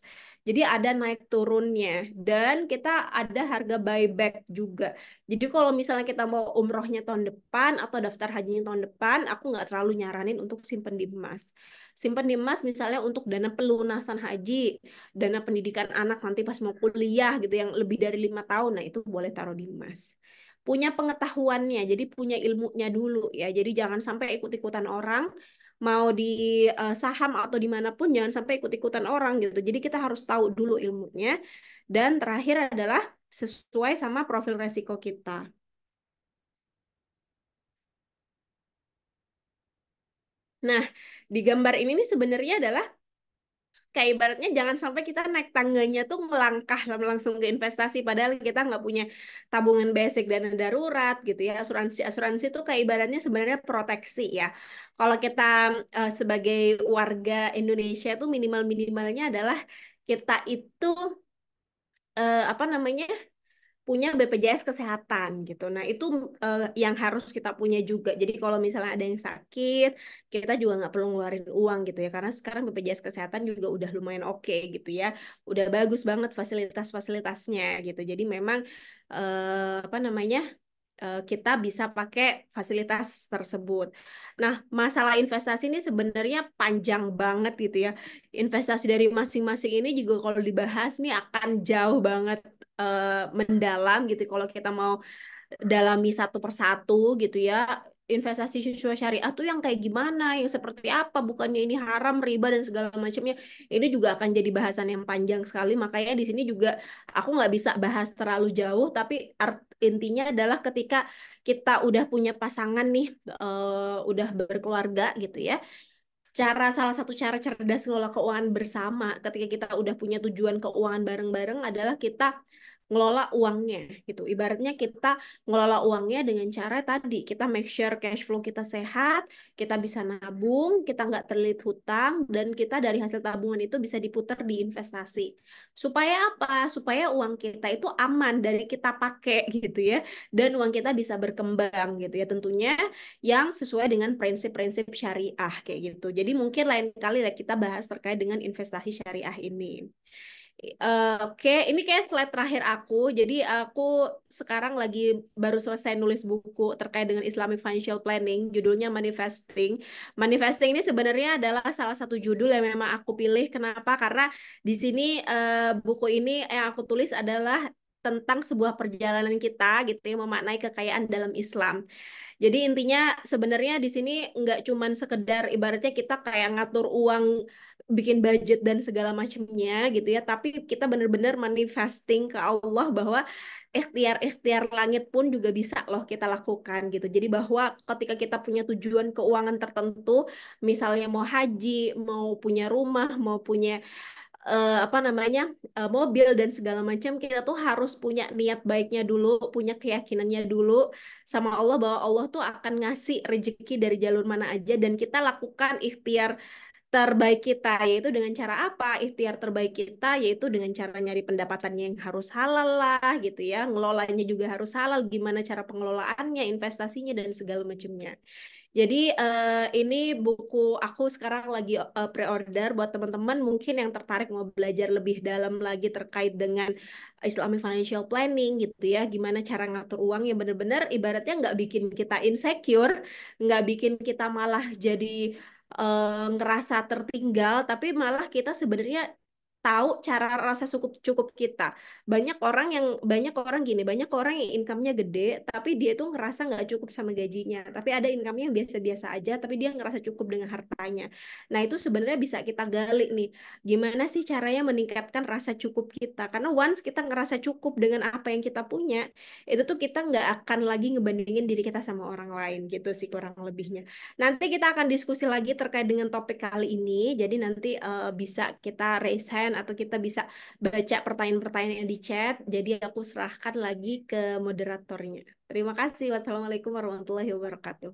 Jadi ada naik turunnya dan kita ada harga buyback juga. Jadi kalau misalnya kita mau umrohnya tahun depan atau daftar hajinya tahun depan, aku nggak terlalu nyaranin untuk simpen di emas. Simpen di emas misalnya untuk dana pelunasan haji, dana pendidikan anak nanti pas mau kuliah gitu yang lebih dari 5 tahun, nah itu boleh taruh di emas. Punya pengetahuannya, jadi punya ilmunya dulu ya. Jadi jangan sampai ikut-ikutan orang, mau di saham atau dimanapun jangan sampai ikut-ikutan orang gitu. Jadi kita harus tahu dulu ilmunya. Dan terakhir adalah sesuai sama profil resiko kita. Nah, di gambar ini nih sebenarnya adalah kayak ibaratnya jangan sampai kita naik tangganya tuh melangkah langsung ke investasi padahal kita nggak punya tabungan basic dana darurat gitu ya. Asuransi itu kayak ibaratnya sebenarnya proteksi ya. Kalau kita sebagai warga Indonesia tuh minimalnya adalah kita itu apa namanya punya BPJS kesehatan gitu. Nah, itu yang harus kita punya juga. Jadi kalau misalnya ada yang sakit, kita juga nggak perlu ngeluarin uang gitu ya. Karena sekarang BPJS kesehatan juga udah lumayan oke gitu ya. Udah bagus banget fasilitas-fasilitasnya gitu. Jadi memang apa namanya? Kita bisa pakai fasilitas tersebut. Nah, masalah investasi ini sebenarnya panjang banget gitu ya. Investasi dari masing-masing ini juga kalau dibahas nih akan jauh banget mendalam gitu. Kalau kita mau dalami satu persatu gitu ya. Investasi siswa syariah tuh yang kayak gimana, yang seperti apa, bukannya ini haram, riba dan segala macamnya. Ini juga akan jadi bahasan yang panjang sekali. Makanya di sini juga aku nggak bisa bahas terlalu jauh, tapi intinya adalah ketika kita udah punya pasangan nih, udah berkeluarga gitu ya. Salah satu cara cerdas ngelola keuangan bersama ketika kita udah punya tujuan keuangan bareng-bareng adalah kita ngelola uangnya gitu. Ibaratnya kita ngelola uangnya dengan cara tadi kita make sure cash flow kita sehat, kita bisa nabung, kita nggak terlilit hutang, dan kita dari hasil tabungan itu bisa diputar di investasi. Supaya apa? Supaya uang kita itu aman dari kita pakai gitu ya, dan uang kita bisa berkembang gitu ya. Tentunya yang sesuai dengan prinsip-prinsip syariah kayak gitu. Jadi mungkin lain kali lah kita bahas terkait dengan investasi syariah ini. Oke, ini kayak slide terakhir aku. Jadi aku sekarang lagi baru selesai nulis buku terkait dengan Islamic Financial Planning, judulnya Manifesting. Manifesting ini sebenarnya adalah salah satu judul yang memang aku pilih. Kenapa? Karena di sini buku ini yang aku tulis adalah tentang sebuah perjalanan kita gitu ya, memaknai kekayaan dalam Islam. Jadi intinya sebenarnya di sini nggak cuman sekedar ibaratnya kita kayak ngatur uang, bikin budget dan segala macamnya gitu ya, tapi kita benar-benar manifesting ke Allah bahwa ikhtiar-ikhtiar langit pun juga bisa loh kita lakukan gitu. Jadi bahwa ketika kita punya tujuan keuangan tertentu, misalnya mau haji, mau punya rumah, mau punya apa namanya mobil dan segala macam, kita tuh harus punya niat baiknya dulu, punya keyakinannya dulu sama Allah bahwa Allah tuh akan ngasih rezeki dari jalur mana aja, dan kita lakukan ikhtiar terbaik kita, yaitu dengan cara apa? Ikhtiar terbaik kita yaitu dengan cara nyari pendapatannya yang harus halal lah gitu ya, ngelolanya juga harus halal, gimana cara pengelolaannya, investasinya dan segala macamnya. Jadi ini buku aku sekarang lagi pre-order buat teman-teman mungkin yang tertarik mau belajar lebih dalam lagi terkait dengan Islamic Financial Planning gitu ya. Gimana cara ngatur uang yang benar-benar ibaratnya nggak bikin kita insecure, nggak bikin kita malah jadi ngerasa tertinggal, tapi malah kita sebenarnya tahu cara rasa cukup cukup kita. Banyak orang gini, banyak orang yang income-nya gede, tapi dia tuh ngerasa nggak cukup sama gajinya. Tapi ada income-nya yang biasa-biasa aja, tapi dia ngerasa cukup dengan hartanya. Nah itu sebenarnya bisa kita gali nih, gimana sih caranya meningkatkan rasa cukup kita? Karena once kita ngerasa cukup dengan apa yang kita punya, itu tuh kita nggak akan lagi ngebandingin diri kita sama orang lain gitu sih kurang lebihnya. Nanti kita akan diskusi lagi terkait dengan topik kali ini. Jadi nanti bisa kita raise hand atau kita bisa baca pertanyaan-pertanyaan yang di chat. Jadi aku serahkan lagi ke moderatornya. Terima kasih. Wassalamualaikum warahmatullahi wabarakatuh.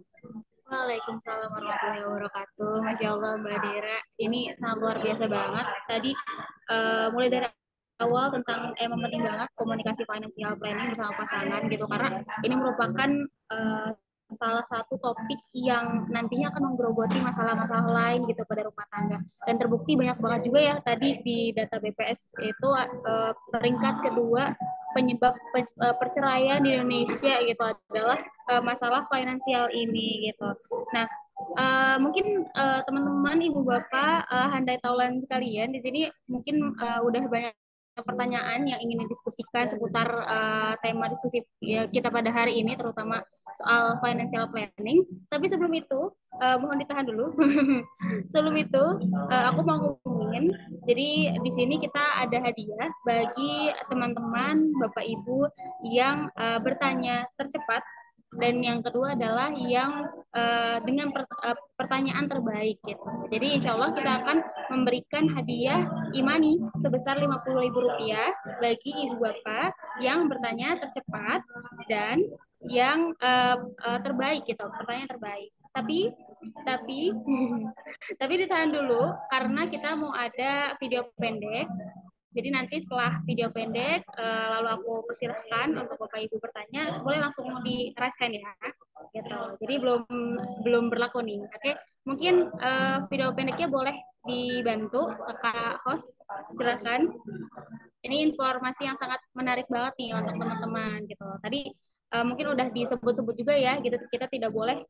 Waalaikumsalam warahmatullahi wabarakatuh. Masya Allah Mbak Dera, ini sangat luar biasa banget. Tadi mulai dari awal tentang emang penting banget komunikasi financial planning bersama pasangan gitu, karena ini merupakan salah satu topik yang nantinya akan menggerogoti masalah-masalah lain gitu pada rumah tangga. Dan terbukti banyak banget juga ya tadi di data BPS itu peringkat kedua penyebab perceraian di Indonesia gitu adalah masalah finansial ini gitu. Nah, mungkin teman-teman, ibu bapak, handai taulan sekalian, di sini mungkin udah banyak pertanyaan yang ingin didiskusikan seputar tema diskusi ya, kita pada hari ini, terutama soal financial planning. Tapi sebelum itu, mohon ditahan dulu. Sebelum itu, aku mau ngomongin, jadi di sini kita ada hadiah bagi teman-teman, bapak ibu yang bertanya tercepat, dan yang kedua adalah yang dengan pertanyaan terbaik gitu. Jadi insya Allah kita akan memberikan hadiah imani sebesar Rp50.000 bagi ibu bapak yang bertanya tercepat dan yang terbaik gitu, pertanyaan terbaik. Tapi tapi ditahan dulu karena kita mau ada video pendek. Jadi nanti setelah video pendek, lalu aku persilahkan untuk Bapak Ibu bertanya, boleh langsung di raise hand ya, gitu. Jadi belum berlaku nih. Oke, mungkin video pendeknya boleh dibantu Kakak host, silakan. Ini informasi yang sangat menarik banget nih untuk teman-teman gitu. Tadi mungkin udah disebut-sebut juga ya, gitu, kita tidak boleh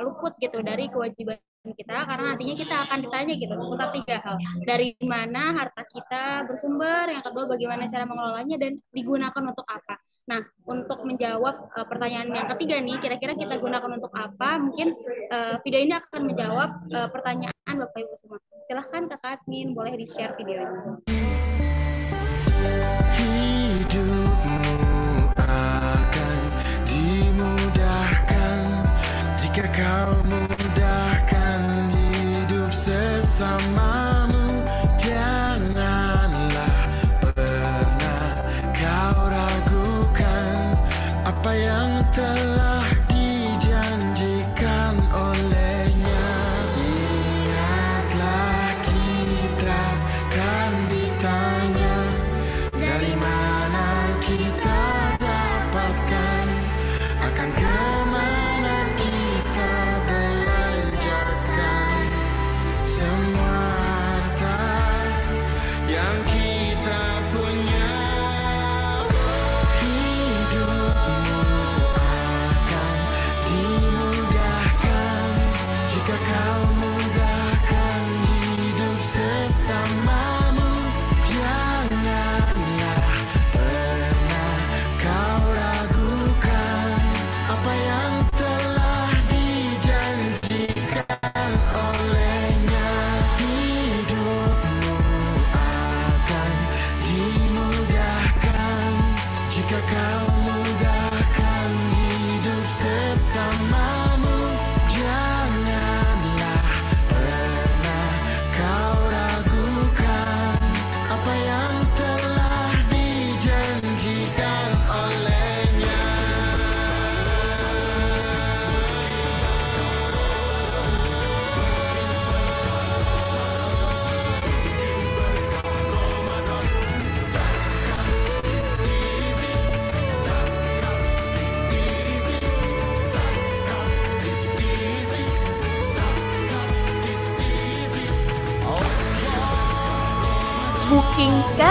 luput gitu dari kewajiban kita, karena nantinya kita akan ditanya gitu seputar 3 hal. Dari mana harta kita bersumber, yang kedua bagaimana cara mengelolanya, dan digunakan untuk apa. Nah, untuk menjawab pertanyaan yang ketiga nih, kira-kira kita gunakan untuk apa, mungkin video ini akan menjawab pertanyaan Bapak Ibu semua. Silahkan Kakak admin, boleh di-share videonya. Hidupmu akan dimudahkan jika kau mudahkan hidup sesamamu. Janganlah pernah kau ragukan apa yang telah dijanjikan olehnya. Ingatlah kita kan ditanya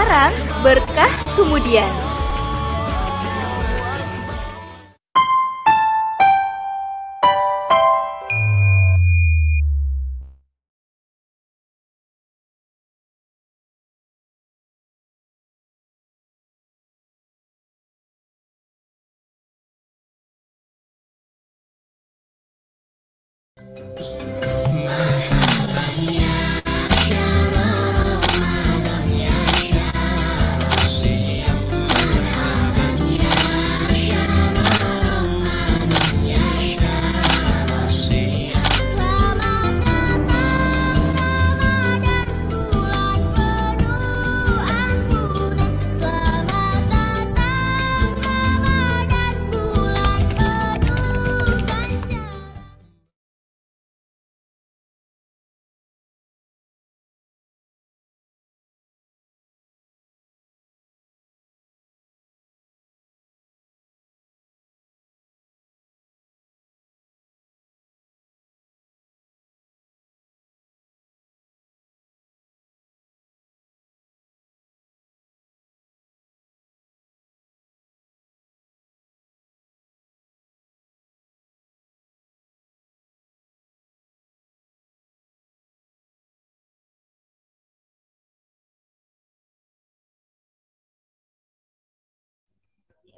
sekarang, berkah kemudian.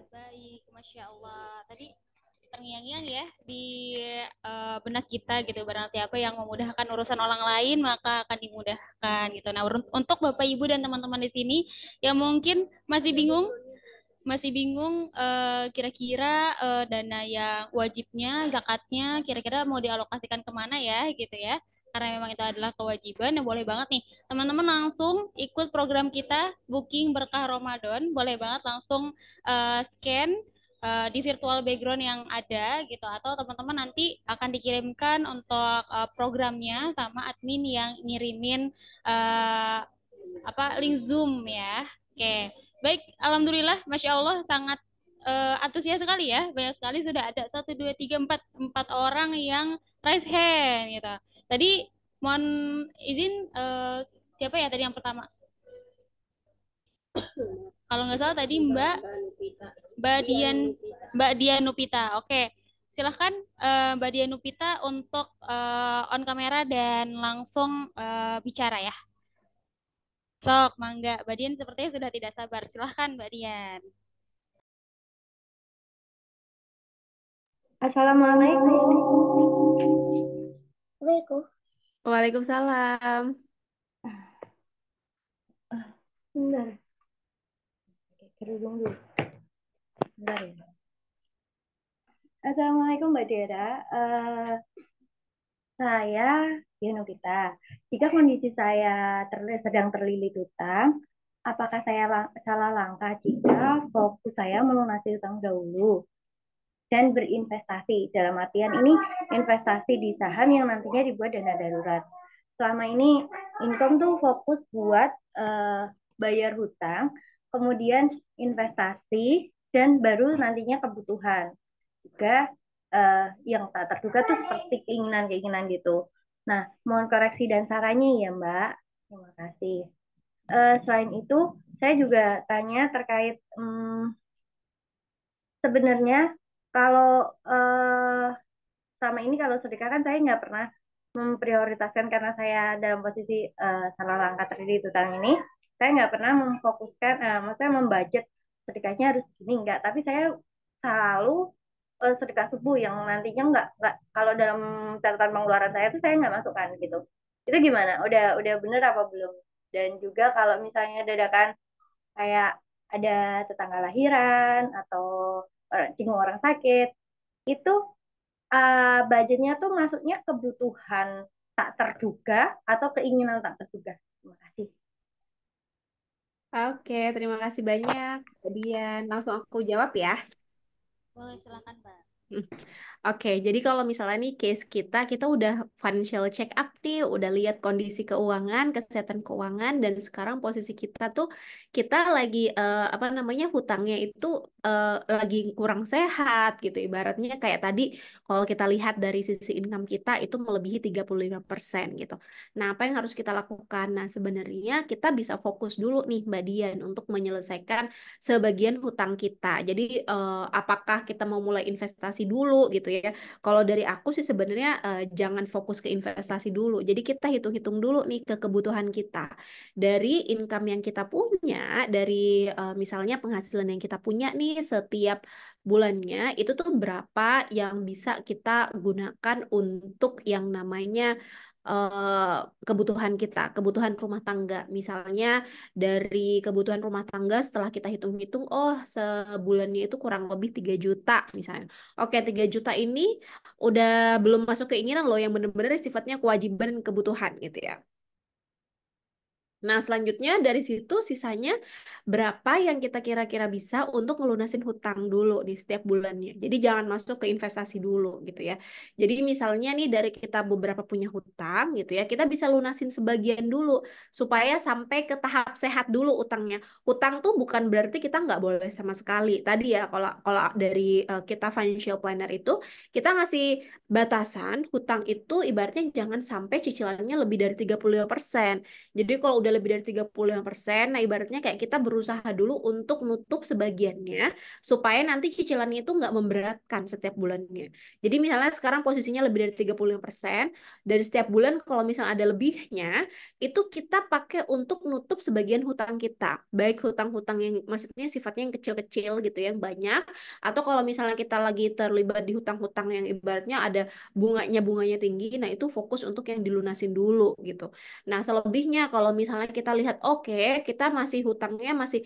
Baik, Masya Allah. Tadi terngiang-ngiang ya di benak kita gitu. Barang siapa yang memudahkan urusan orang lain, maka akan dimudahkan gitu. Nah, untuk Bapak Ibu dan teman-teman di sini yang mungkin masih bingung kira-kira dana yang wajibnya, zakatnya, kira-kira mau dialokasikan kemana ya gitu ya. Karena memang itu adalah kewajiban, ya boleh banget nih teman-teman langsung ikut program kita booking berkah Ramadan. Boleh banget langsung scan di virtual background yang ada gitu, atau teman-teman nanti akan dikirimkan untuk programnya sama admin yang ngirimin eh, link Zoom ya. Oke. Baik, alhamdulillah, masya Allah sangat antusias sekali ya. Banyak sekali sudah ada satu, dua, tiga, empat orang yang raise hand gitu. Tadi mohon izin siapa ya tadi yang pertama? Kalau nggak salah tadi Mbak Dian Mbak Dian Nupita. Oke, silahkan Mbak Dian Nupita untuk on kamera dan langsung bicara ya. Sok, Mangga. Mbak Dian sepertinya sudah tidak sabar. Silahkan Mbak Dian. Assalamualaikum. Waalaikumsalam. Bentar, kerudung dulu. Bentar ya. Assalamualaikum Mbak Dera. Saya Yunukita. Jika kondisi saya sedang terlilit utang, apakah saya salah langkah jika fokus saya melunasi utang dahulu dan berinvestasi? Dalam artian ini investasi di saham yang nantinya dibuat dana darurat. Selama ini income tuh fokus buat bayar hutang, kemudian investasi, dan baru nantinya kebutuhan. Juga yang tak terduga tuh seperti keinginan-keinginan gitu. Nah, mohon koreksi dan sarannya ya Mbak. Terima kasih. Selain itu, saya juga tanya terkait sebenarnya kalau selama ini kalau sedekah kan saya nggak pernah memprioritaskan karena saya dalam posisi salah langkah terjadi itu tahun ini. Saya nggak pernah memfokuskan, maksudnya membudget sedekahnya harus gini nggak. Tapi saya selalu sedekah subuh yang nantinya nggak kalau dalam catatan pengeluaran saya itu saya nggak masukkan gitu. Itu gimana? Udah bener apa belum? Dan juga kalau misalnya dadakan kayak ada tetangga lahiran atau jenguk orang sakit, itu budgetnya tuh masuknya kebutuhan tak terduga atau keinginan tak terduga. Terima kasih. Oke, terima kasih banyak, Mbak Dian. Langsung aku jawab ya. Boleh silakan, Mbak. Hmm. Oke, jadi kalau misalnya nih case kita udah financial check up nih, udah lihat kondisi keuangan, kesehatan keuangan, dan sekarang posisi kita tuh kita lagi apa namanya hutangnya itu lagi kurang sehat gitu. Ibaratnya kayak tadi kalau kita lihat dari sisi income kita itu melebihi 35% gitu. Nah, apa yang harus kita lakukan? Nah, sebenarnya kita bisa fokus dulu nih Mbak Dian untuk menyelesaikan sebagian hutang kita. Jadi apakah kita mau mulai investasi dulu gitu ya? Kalau dari aku sih sebenarnya jangan fokus ke investasi dulu. Jadi kita hitung-hitung dulu nih ke kebutuhan kita. Dari income yang kita punya, dari misalnya penghasilan yang kita punya nih setiap bulannya itu tuh berapa yang bisa kita gunakan untuk yang namanya kebutuhan kita, kebutuhan rumah tangga. Misalnya dari kebutuhan rumah tangga setelah kita hitung-hitung, oh sebulannya itu kurang lebih 3 juta misalnya. Oke, 3 juta ini udah belum masuk keinginan loh yang bener-bener sifatnya kewajiban dan kebutuhan gitu ya. Nah, selanjutnya dari situ sisanya berapa yang kita kira-kira bisa untuk ngelunasin hutang dulu nih setiap bulannya. Jadi jangan masuk ke investasi dulu gitu ya. Jadi misalnya nih dari kita beberapa punya hutang gitu ya, kita bisa lunasin sebagian dulu supaya sampai ke tahap sehat dulu utangnya. Hutang tuh bukan berarti kita nggak boleh sama sekali. Tadi ya kalau kalau dari kita financial planner itu kita ngasih batasan hutang itu ibaratnya jangan sampai cicilannya lebih dari 35%. Jadi kalau udah lebih dari 35%, nah ibaratnya kayak kita berusaha dulu untuk nutup sebagiannya supaya nanti cicilannya itu nggak memberatkan setiap bulannya. Jadi misalnya sekarang posisinya lebih dari 35%, dari setiap bulan kalau misalnya ada lebihnya, itu kita pakai untuk nutup sebagian hutang kita. Baik hutang-hutang yang maksudnya sifatnya yang kecil-kecil gitu yang banyak, atau kalau misalnya kita lagi terlibat di hutang-hutang yang ibaratnya ada bunganya tinggi, nah itu fokus untuk yang dilunasin dulu gitu. Nah, selebihnya kalau misalnya kita lihat oke, kita masih hutangnya masih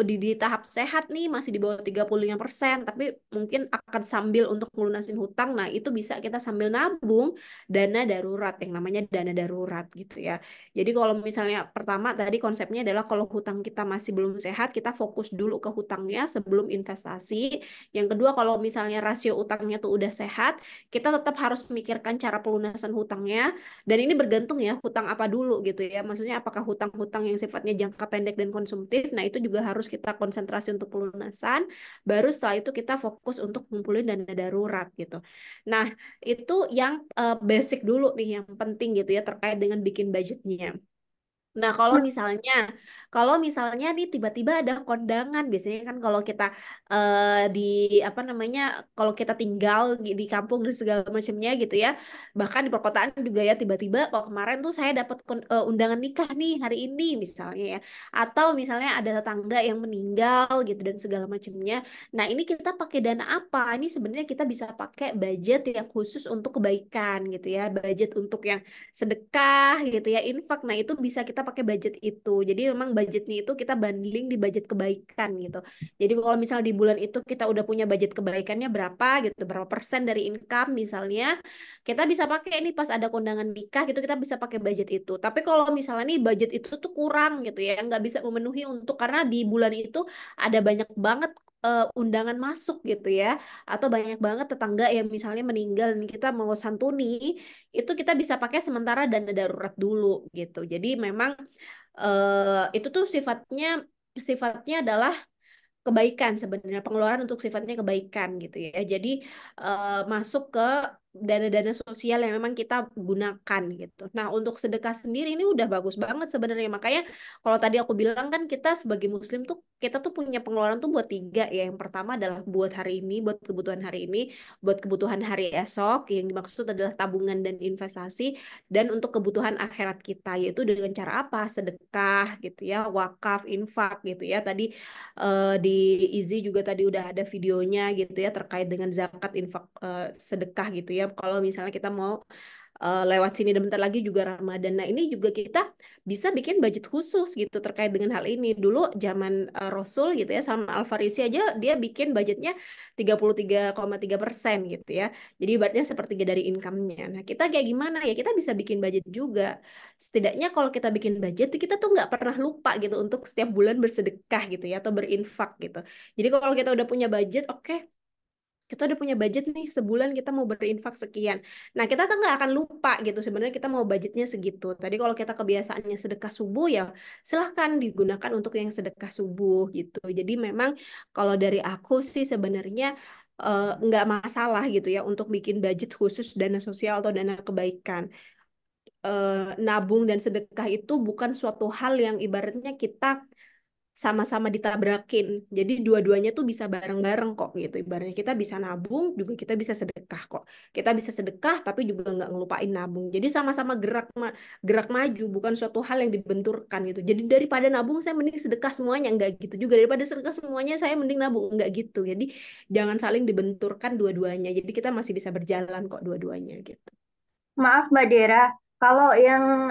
di tahap sehat nih, masih di bawah 35%, tapi mungkin akan sambil untuk melunasin hutang. Nah, itu bisa kita sambil nabung dana darurat yang namanya dana darurat gitu ya. Jadi kalau misalnya pertama tadi konsepnya adalah kalau hutang kita masih belum sehat, kita fokus dulu ke hutangnya sebelum investasi. Yang kedua, kalau misalnya rasio utangnya tuh udah sehat, kita tetap harus memikirkan cara pelunasan hutangnya. Dan ini bergantung ya, hutang apa dulu gitu ya. Maksudnya apakah hutang-hutang yang sifatnya jangka pendek dan konsumtif. Nah, itu juga harus kita konsentrasi untuk pelunasan. Baru setelah itu kita fokus untuk ngumpulin dana darurat gitu. Nah, itu yang basic dulu nih yang penting gitu ya terkait dengan bikin budgetnya. Nah, kalau misalnya nih tiba-tiba ada kondangan, biasanya kan kalau kita di apa namanya, kalau kita tinggal di kampung dan segala macamnya gitu ya, bahkan di perkotaan juga ya tiba-tiba, oh kemarin tuh saya dapat undangan nikah nih hari ini misalnya ya, atau misalnya ada tetangga yang meninggal gitu dan segala macamnya. Nah, ini kita pakai dana apa? Ini sebenarnya kita bisa pakai budget yang khusus untuk kebaikan gitu ya, budget untuk yang sedekah gitu ya, infak. Nah, itu bisa kita pakai budget itu. Jadi memang budgetnya itu kita bundling di budget kebaikan gitu. Jadi kalau misalnya di bulan itu kita udah punya budget kebaikannya berapa gitu, berapa persen dari income misalnya, kita bisa pakai ini pas ada kondangan nikah gitu kita bisa pakai budget itu. Tapi kalau misalnya nih budget itu tuh kurang gitu ya, nggak bisa memenuhi untuk karena di bulan itu ada banyak banget undangan masuk gitu ya, atau banyak banget tetangga yang misalnya meninggal dan kita mau santuni, itu kita bisa pakai sementara dana darurat dulu gitu. Jadi memang itu tuh sifatnya adalah kebaikan sebenarnya, pengeluaran untuk sifatnya kebaikan gitu ya. Jadi masuk ke dana-dana sosial yang memang kita gunakan gitu. Nah, untuk sedekah sendiri ini udah bagus banget sebenarnya. Makanya kalau tadi aku bilang kan kita sebagai muslim tuh kita tuh punya pengeluaran tuh buat 3 ya. Yang pertama adalah buat hari ini, buat kebutuhan hari ini, buat kebutuhan hari esok. Yang dimaksud adalah tabungan dan investasi, dan untuk kebutuhan akhirat kita yaitu dengan cara apa? Sedekah gitu ya, wakaf, infak gitu ya. Tadi di Izi juga tadi udah ada videonya gitu ya terkait dengan zakat, infak, sedekah gitu ya. Kalau misalnya kita mau lewat sini dan bentar lagi juga Ramadan. Nah, ini juga kita bisa bikin budget khusus gitu terkait dengan hal ini. Dulu zaman Rasul gitu ya, Salman Al-Farisi aja dia bikin budgetnya 33,3% gitu ya. Jadi ibaratnya sepertiga dari income-nya. Nah, kita kayak gimana ya? Kita bisa bikin budget juga. Setidaknya kalau kita bikin budget, kita tuh nggak pernah lupa gitu untuk setiap bulan bersedekah gitu ya, atau berinfak gitu. Jadi kalau kita udah punya budget, oke, kita udah punya budget nih sebulan kita mau berinfak sekian. Nah, kita kan nggak akan lupa gitu sebenarnya kita mau budgetnya segitu. Tadi kalau kita kebiasaannya sedekah subuh ya silahkan digunakan untuk yang sedekah subuh gitu. Jadi memang kalau dari aku sih sebenarnya nggak masalah gitu ya untuk bikin budget khusus dana sosial atau dana kebaikan. Nabung dan sedekah itu bukan suatu hal yang ibaratnya kita sama-sama ditabrakin. Jadi dua-duanya tuh bisa bareng-bareng kok gitu. Ibaratnya kita bisa nabung, juga kita bisa sedekah kok. Kita bisa sedekah tapi juga nggak ngelupain nabung. Jadi sama-sama gerak maju, bukan suatu hal yang dibenturkan gitu. Jadi daripada nabung saya mending sedekah semuanya, nggak gitu juga. Daripada sedekah semuanya saya mending nabung, nggak gitu. Jadi jangan saling dibenturkan dua-duanya. Jadi kita masih bisa berjalan kok dua-duanya gitu. Maaf Mbak Dera, kalau yang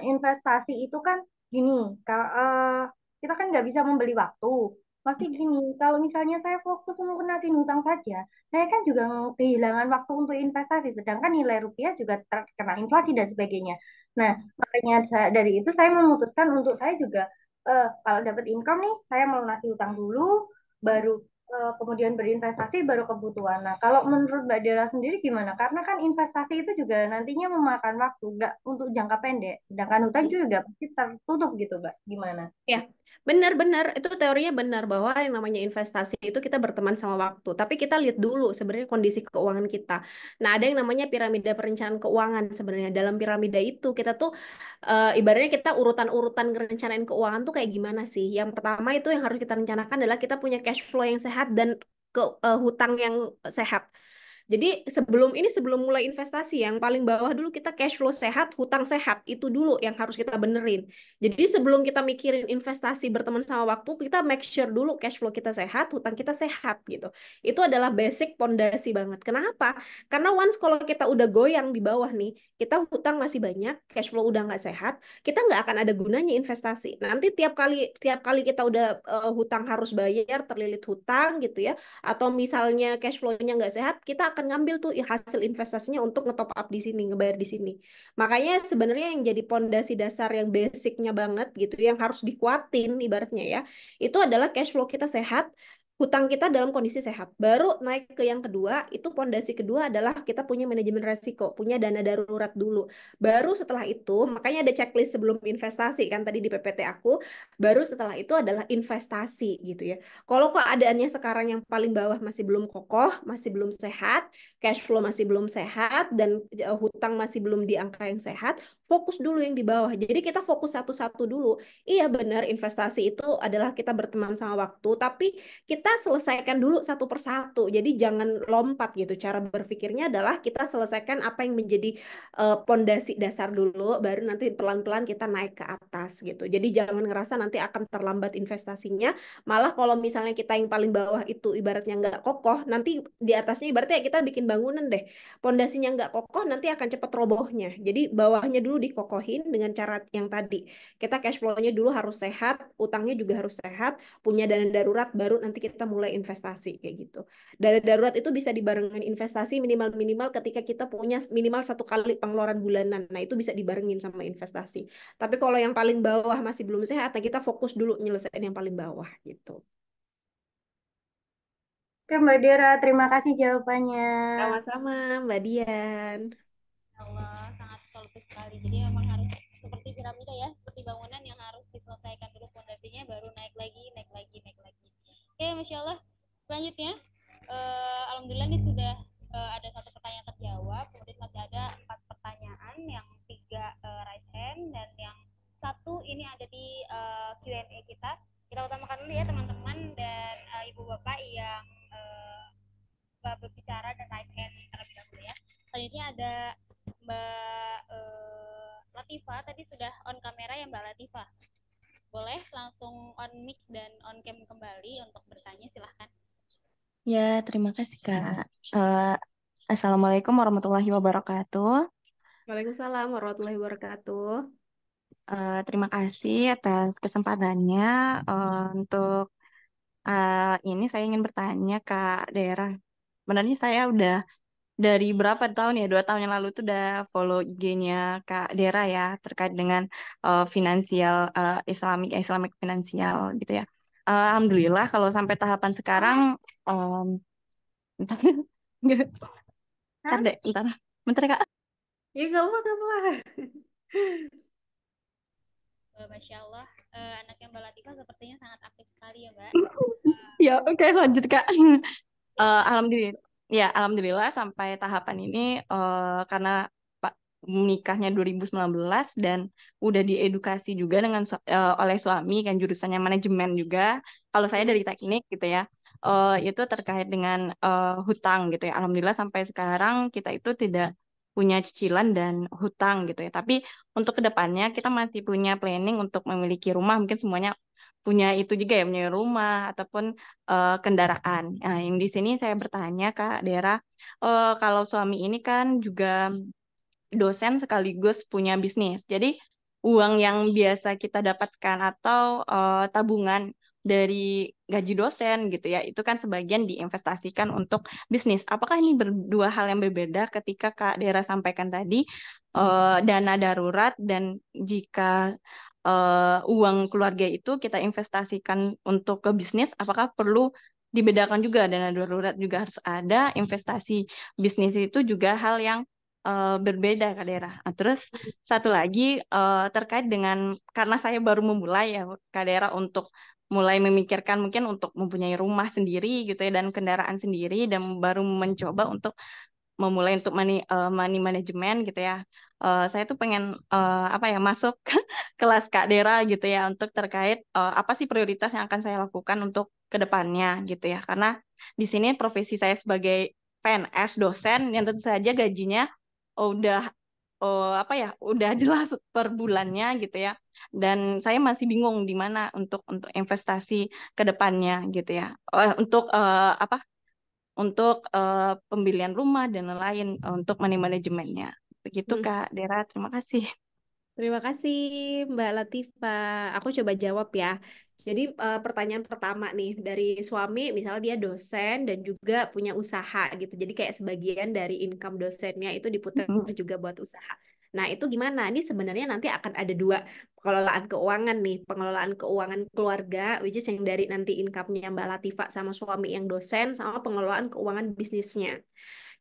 investasi itu kan gini, kalau kita kan nggak bisa membeli waktu. Pasti gini, kalau misalnya saya fokus melunasi hutang saja, saya kan juga kehilangan waktu untuk investasi, sedangkan nilai rupiah juga terkena inflasi dan sebagainya. Nah, makanya dari itu saya memutuskan untuk saya juga kalau dapat income nih, saya melunasi hutang dulu, baru kemudian berinvestasi baru kebutuhan. Nah, kalau menurut Mbak Dela sendiri gimana? Karena kan investasi itu juga nantinya memakan waktu, nggak untuk jangka pendek. Sedangkan hutang juga pasti tertutup gitu, Mbak. Gimana? Ya, benar-benar itu teorinya benar bahwa yang namanya investasi itu kita berteman sama waktu. Tapi kita lihat dulu sebenarnya kondisi keuangan kita. Nah, ada yang namanya piramida perencanaan keuangan sebenarnya. Dalam piramida itu kita tuh ibaratnya kita urutan-urutan rencanain keuangan tuh kayak gimana sih? Yang pertama itu yang harus kita rencanakan adalah kita punya cash flow yang sehat dan hutang yang sehat. Jadi sebelum mulai investasi yang paling bawah dulu kita cash flow sehat, hutang sehat. Itu dulu yang harus kita benerin. Jadi sebelum kita mikirin investasi berteman sama waktu, kita make sure dulu cash flow kita sehat, hutang kita sehat gitu. Itu adalah basic pondasi banget. Kenapa? Karena once kalau kita udah goyang di bawah nih, kita hutang masih banyak, cash flow udah nggak sehat, kita nggak akan ada gunanya investasi. Nanti tiap kali kita udah hutang harus bayar, terlilit hutang gitu ya, atau misalnya cash flow-nya nggak sehat, kita akan ngambil tuh hasil investasinya untuk ngetop up di sini, ngebayar di sini. Makanya sebenarnya yang jadi pondasi dasar yang basicnya banget gitu, yang harus dikuatin ibaratnya ya, itu adalah cash flow kita sehat, hutang kita dalam kondisi sehat. Baru naik ke yang kedua, itu pondasi kedua adalah kita punya manajemen resiko, punya dana darurat dulu. Baru setelah itu, makanya ada checklist sebelum investasi kan tadi di PPT aku, baru setelah itu adalah investasi gitu ya. Kalau keadaannya sekarang yang paling bawah masih belum kokoh, masih belum sehat, cash flow masih belum sehat, dan hutang masih belum di angka yang sehat, fokus dulu yang di bawah. Jadi kita fokus satu-satu dulu. Iya benar, investasi itu adalah kita berteman sama waktu, tapi kita selesaikan dulu satu persatu. Jadi jangan lompat gitu. Cara berpikirnya adalah kita selesaikan apa yang menjadi pondasi dasar dulu, baru nanti pelan-pelan kita naik ke atas gitu. Jadi jangan ngerasa nanti akan terlambat investasinya. Malah kalau misalnya kita yang paling bawah itu ibaratnya nggak kokoh, nanti di atasnya ibaratnya kita bikin bangunan deh. Pondasinya nggak kokoh, nanti akan cepat robohnya. Jadi bawahnya dulu dikokohin dengan cara yang tadi. Kita cash flow-nya dulu harus sehat, utangnya juga harus sehat, punya dana darurat, baru nanti kita mulai investasi kayak gitu. Dana darurat itu bisa dibarengin investasi minimal-minimal ketika kita punya minimal 1 kali pengeluaran bulanan. Nah itu bisa dibarengin sama investasi. Tapi kalau yang paling bawah masih belum sehat, nah kita fokus dulu nyelesain yang paling bawah gitu. Oke, Mbak Dera, terima kasih jawabannya. Sama-sama, Mbak Dian. Allah sangat solutif sekali. Jadi memang harus seperti piramida ya, seperti bangunan yang harus diselesaikan dulu fondasinya, baru naik lagi, naik lagi, naik lagi. Oke, masya Allah. Selanjutnya, alhamdulillah ini sudah ada 1 pertanyaan terjawab. Kemudian masih ada 4 pertanyaan, yang 3 raise hand dan yang 1 ini ada di Q&A kita. Kita utamakan dulu ya teman-teman dan ibu bapak yang berbicara dan raise hand terlebih dahulu ya. Selanjutnya ada Mbak Latifah, tadi sudah on kamera ya Mbak Latifah. Boleh langsung on mic dan on cam kembali untuk bertanya, silahkan. Ya, terima kasih Kak. Assalamualaikum warahmatullahi wabarakatuh. Waalaikumsalam warahmatullahi wabarakatuh. Terima kasih atas kesempatannya. Untuk ini saya ingin bertanya Kak Daerah. Sebenarnya saya udah dari berapa tahun ya, 2 tahun yang lalu tuh udah follow IG-nya Kak Dera ya, terkait dengan finansial, Islamic finansial gitu ya. Alhamdulillah kalau sampai tahapan sekarang Bentar. Nggak. Bentar Hah? deh, bentar. Bentar, Kak. Ya nggak apa-apa, nggak apa-apa. Masya Allah, anaknya Mbak Latifah sepertinya sangat aktif sekali ya, Mbak. Ya, oke, lanjut, Kak. Alhamdulillah, ya alhamdulillah sampai tahapan ini karena Pak menikahnya 2019 dan udah diedukasi juga oleh suami kan jurusannya manajemen juga. Kalau saya dari teknik gitu ya, itu terkait dengan hutang gitu ya. Alhamdulillah sampai sekarang kita itu tidak punya cicilan dan hutang gitu ya. Tapi untuk kedepannya kita masih punya planning untuk memiliki rumah. Mungkin semuanya punya itu juga ya, punya rumah ataupun kendaraan. Nah, yang di sini saya bertanya Kak Dera, kalau suami ini kan juga dosen sekaligus punya bisnis. Jadi uang yang biasa kita dapatkan atau tabungan dari gaji dosen gitu ya, itu kan sebagian diinvestasikan untuk bisnis. Apakah ini berdua hal yang berbeda ketika Kak Dera sampaikan tadi dana darurat dan jika uang keluarga itu kita investasikan untuk ke bisnis, apakah perlu dibedakan juga dana darurat juga harus ada, investasi bisnis itu juga hal yang berbeda Kak Dera. Nah, terus satu lagi terkait dengan karena saya baru memulai ya Kak Dera untuk mulai memikirkan mungkin untuk mempunyai rumah sendiri gitu ya dan kendaraan sendiri dan baru mencoba untuk memulai untuk money management gitu ya. Saya tuh pengen apa ya masuk kelas Kak Dera gitu ya untuk terkait apa sih prioritas yang akan saya lakukan untuk ke depannya gitu ya. Karena di sini profesi saya sebagai PNS dosen yang tentu saja gajinya udah apa ya udah jelas per bulannya gitu ya. Dan saya masih bingung di mana untuk investasi ke depannya gitu ya. Untuk apa untuk pembelian rumah dan lain-lain untuk money manajemennya. Begitu Hmm. Kak Dera, terima kasih. Terima kasih Mbak Latifah. Aku coba jawab ya. Jadi pertanyaan pertama nih dari suami, misalnya dia dosen dan juga punya usaha gitu. Jadi kayak sebagian dari income dosennya itu diputar Mm, juga buat usaha. Nah itu gimana? Ini sebenarnya nanti akan ada dua pengelolaan keuangan nih. Pengelolaan keuangan keluarga, which is yang dari nanti income-nya Mbak Latifah sama suami yang dosen, sama pengelolaan keuangan bisnisnya.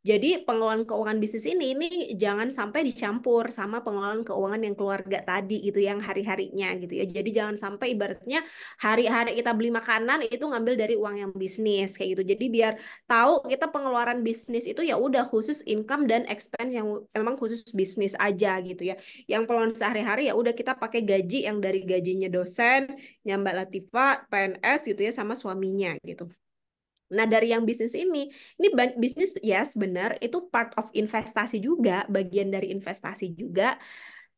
Jadi pengelolaan keuangan bisnis ini jangan sampai dicampur sama pengelolaan keuangan yang keluarga tadi gitu yang hari-harinya gitu ya. Jadi jangan sampai ibaratnya hari-hari kita beli makanan itu ngambil dari uang yang bisnis kayak gitu. Jadi biar tahu kita pengeluaran bisnis itu ya udah khusus income dan expense yang memang khusus bisnis aja gitu ya. Yang pengeluaran sehari-hari ya udah kita pakai gaji yang dari gajinya dosen, Mbak Latifah, PNS gitu ya sama suaminya gitu. Nah, dari yang bisnis ini bisnis yes benar itu part of investasi juga, bagian dari investasi juga.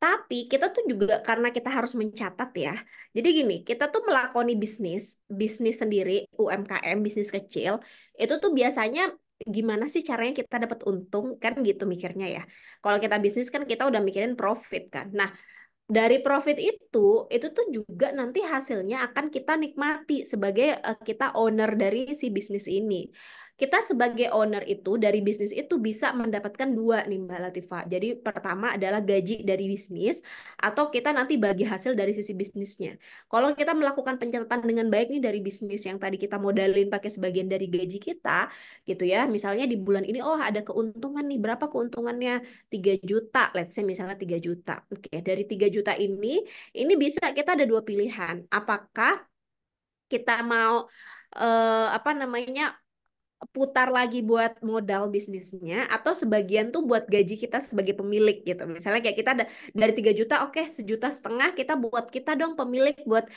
Tapi kita tuh juga karena kita harus mencatat ya. Jadi gini, kita tuh melakoni bisnis sendiri, UMKM, bisnis kecil, itu tuh biasanya gimana sih caranya kita dapat untung kan gitu mikirnya ya. Kalau kita bisnis kan kita udah mikirin profit kan. Nah, dari profit itu tuh juga nanti hasilnya akan kita nikmati sebagai kita owner dari si bisnis ini. Kita sebagai owner itu dari bisnis itu bisa mendapatkan dua nih Mbak Latifah. Jadi pertama adalah gaji dari bisnis atau kita nanti bagi hasil dari sisi bisnisnya. Kalau kita melakukan pencatatan dengan baik nih dari bisnis yang tadi kita modalin pakai sebagian dari gaji kita gitu ya. Misalnya di bulan ini oh ada keuntungan nih. Berapa keuntungannya? 3 juta, let's say misalnya 3 juta. Oke, dari 3 juta ini bisa kita ada dua pilihan. Apakah kita mau apa namanya putar lagi buat modal bisnisnya atau sebagian tuh buat gaji kita sebagai pemilik gitu. Misalnya kayak kita ada dari 3 juta, oke 1,5 juta kita buat kita dong pemilik buat